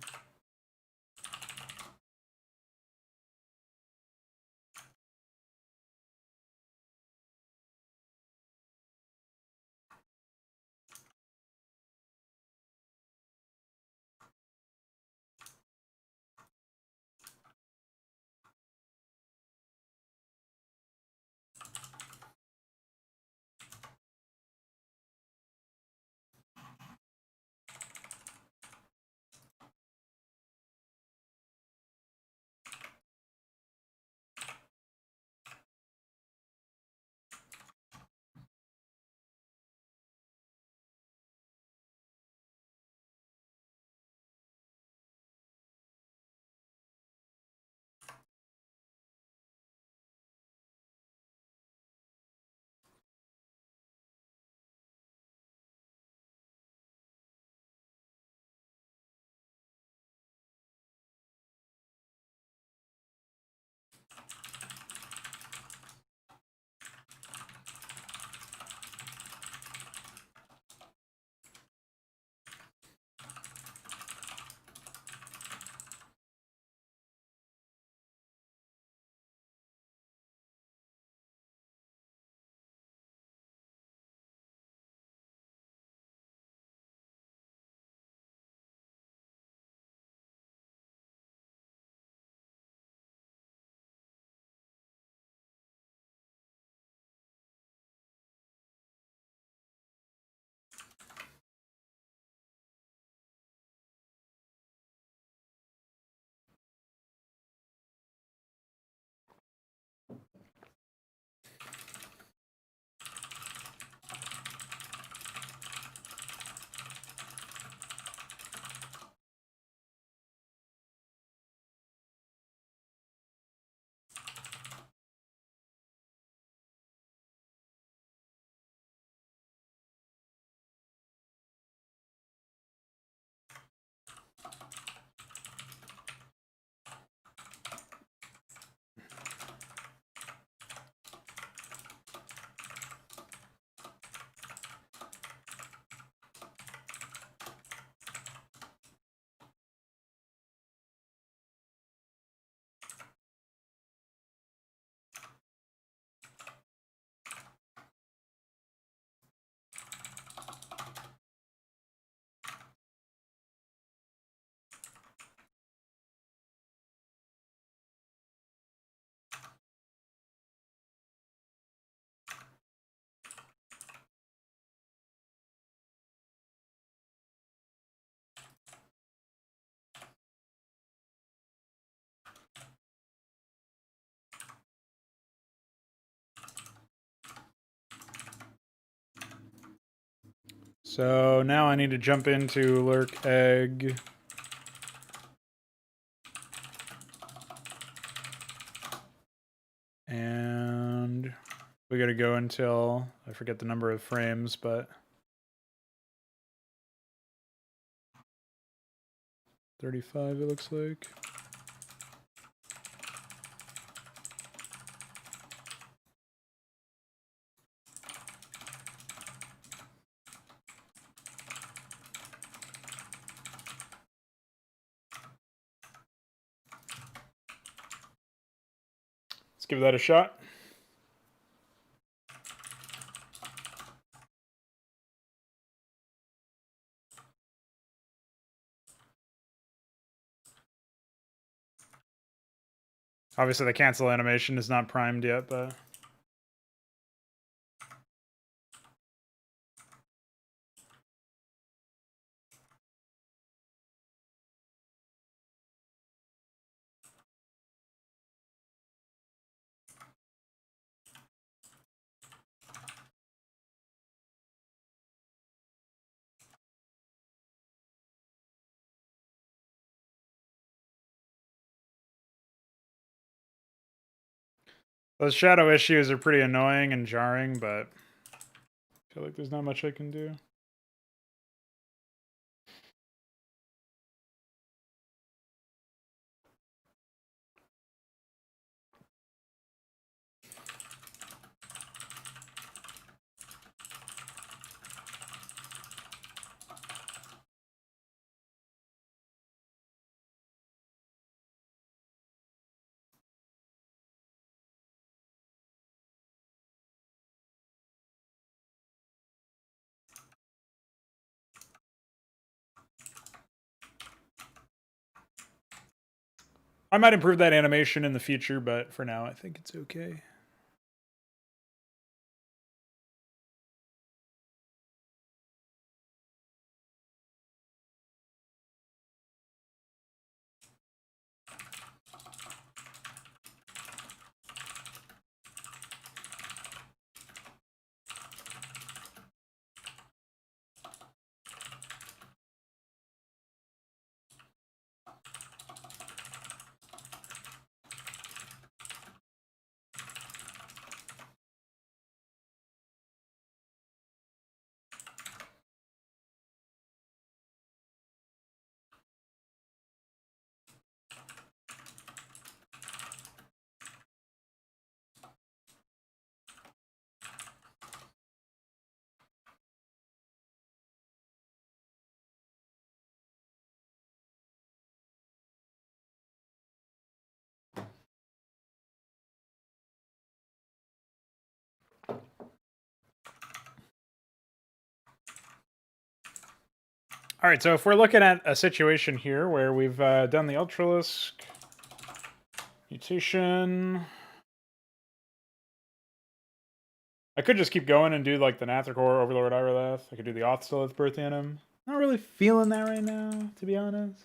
So now I need to jump into lurk egg. And we gotta go until, I forget the number of frames, but 35 it looks like. Let's give that a shot. Obviously the cancel animation is not primed yet, but... Those shadow issues are pretty annoying and jarring, but I feel like there's not much I can do. I might improve that animation in the future, but for now I think it's okay. All right, so if we're looking at a situation here where we've done the Ultralisk mutation, I could just keep going and do like the Nathrakor, Overlord Iroleth. I could do the Othstelith Birth Anim. Not really feeling that right now, to be honest.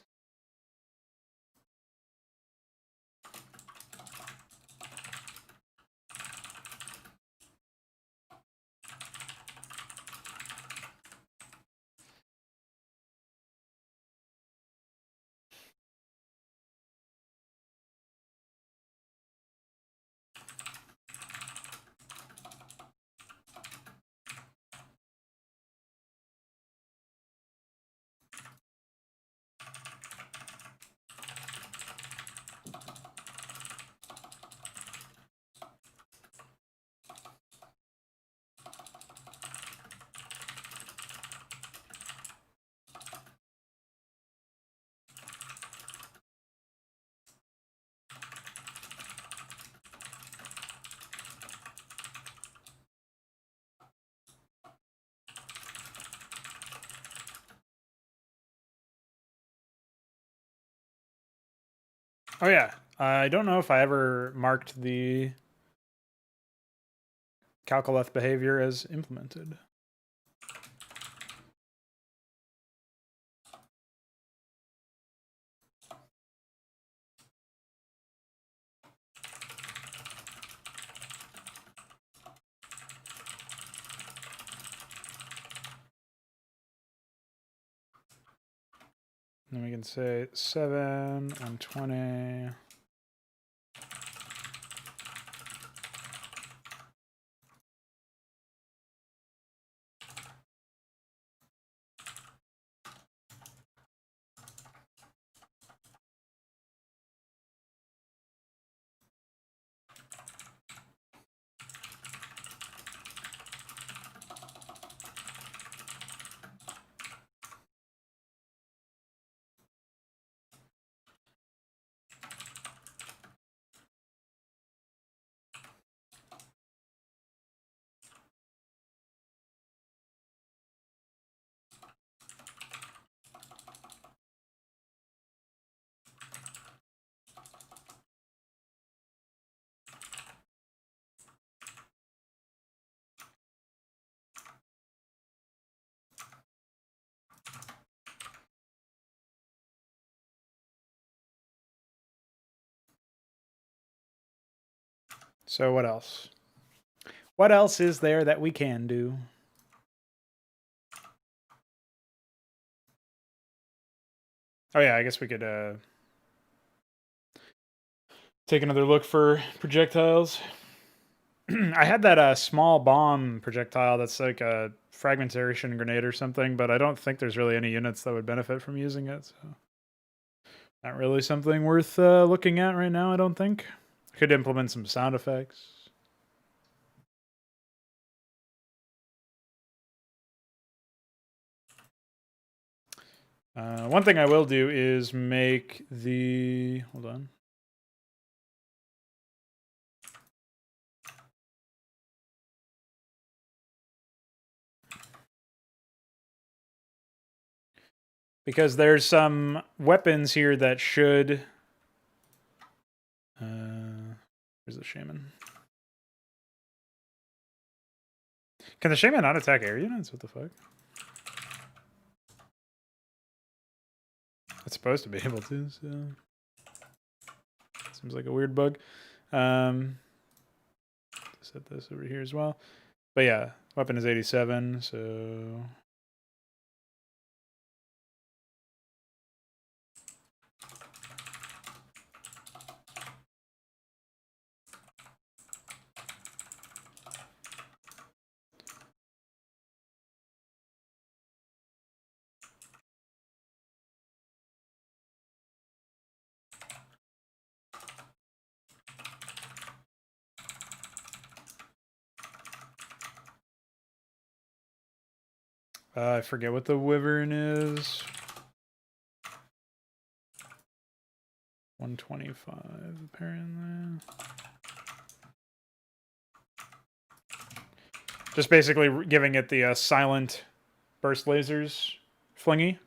Oh yeah, I don't know if I ever marked the Kalkaleth behavior as implemented. Then we can say 7, 120. So what else? What else is there that we can do? Oh yeah, I guess we could take another look for projectiles. I had that small bomb projectile that's like a fragmentation grenade or something, but I don't think there's really any units that would benefit from using it. So not really something worth looking at right now, I don't think. I could implement some sound effects. One thing I will do is make the... Hold on. Because there's some weapons here that should... where's the shaman? Can the shaman not attack air units? What the fuck? It's supposed to be able to, so... Seems like a weird bug. Set this over here as well. But yeah, weapon is 87, so... I forget what the wyvern is. 125, apparently. Just basically giving it the silent burst lasers flingy.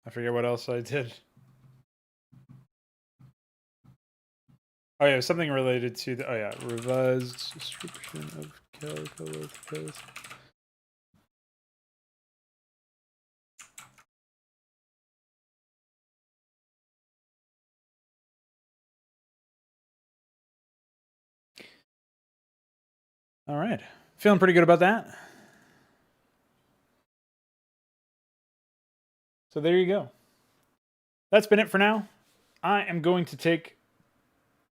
I forget what else I did. Oh yeah, something related to the... Oh yeah, revised description of Kalkaleth post. All right. Feeling pretty good about that. So there you go. That's been it for now. I am going to take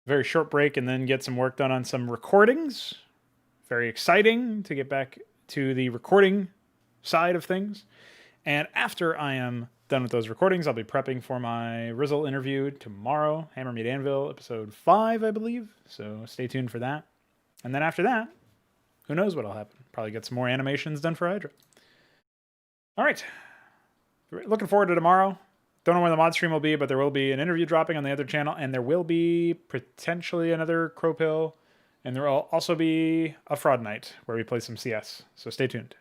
a very short break and then get some work done on some recordings. Very exciting to get back to the recording side of things. And after I am done with those recordings, I'll be prepping for my Rizzle interview tomorrow, Hammer Meet Anvil, episode 5, I believe. So stay tuned for that. And then after that, who knows what'll happen. Probably get some more animations done for HYDRA. All right. Looking forward to tomorrow. Don't know where the mod stream will be, but there will be an interview dropping on the other channel, and there will be potentially another Crow Pill, and there will also be a Fraud Night where we play some CS. So stay tuned.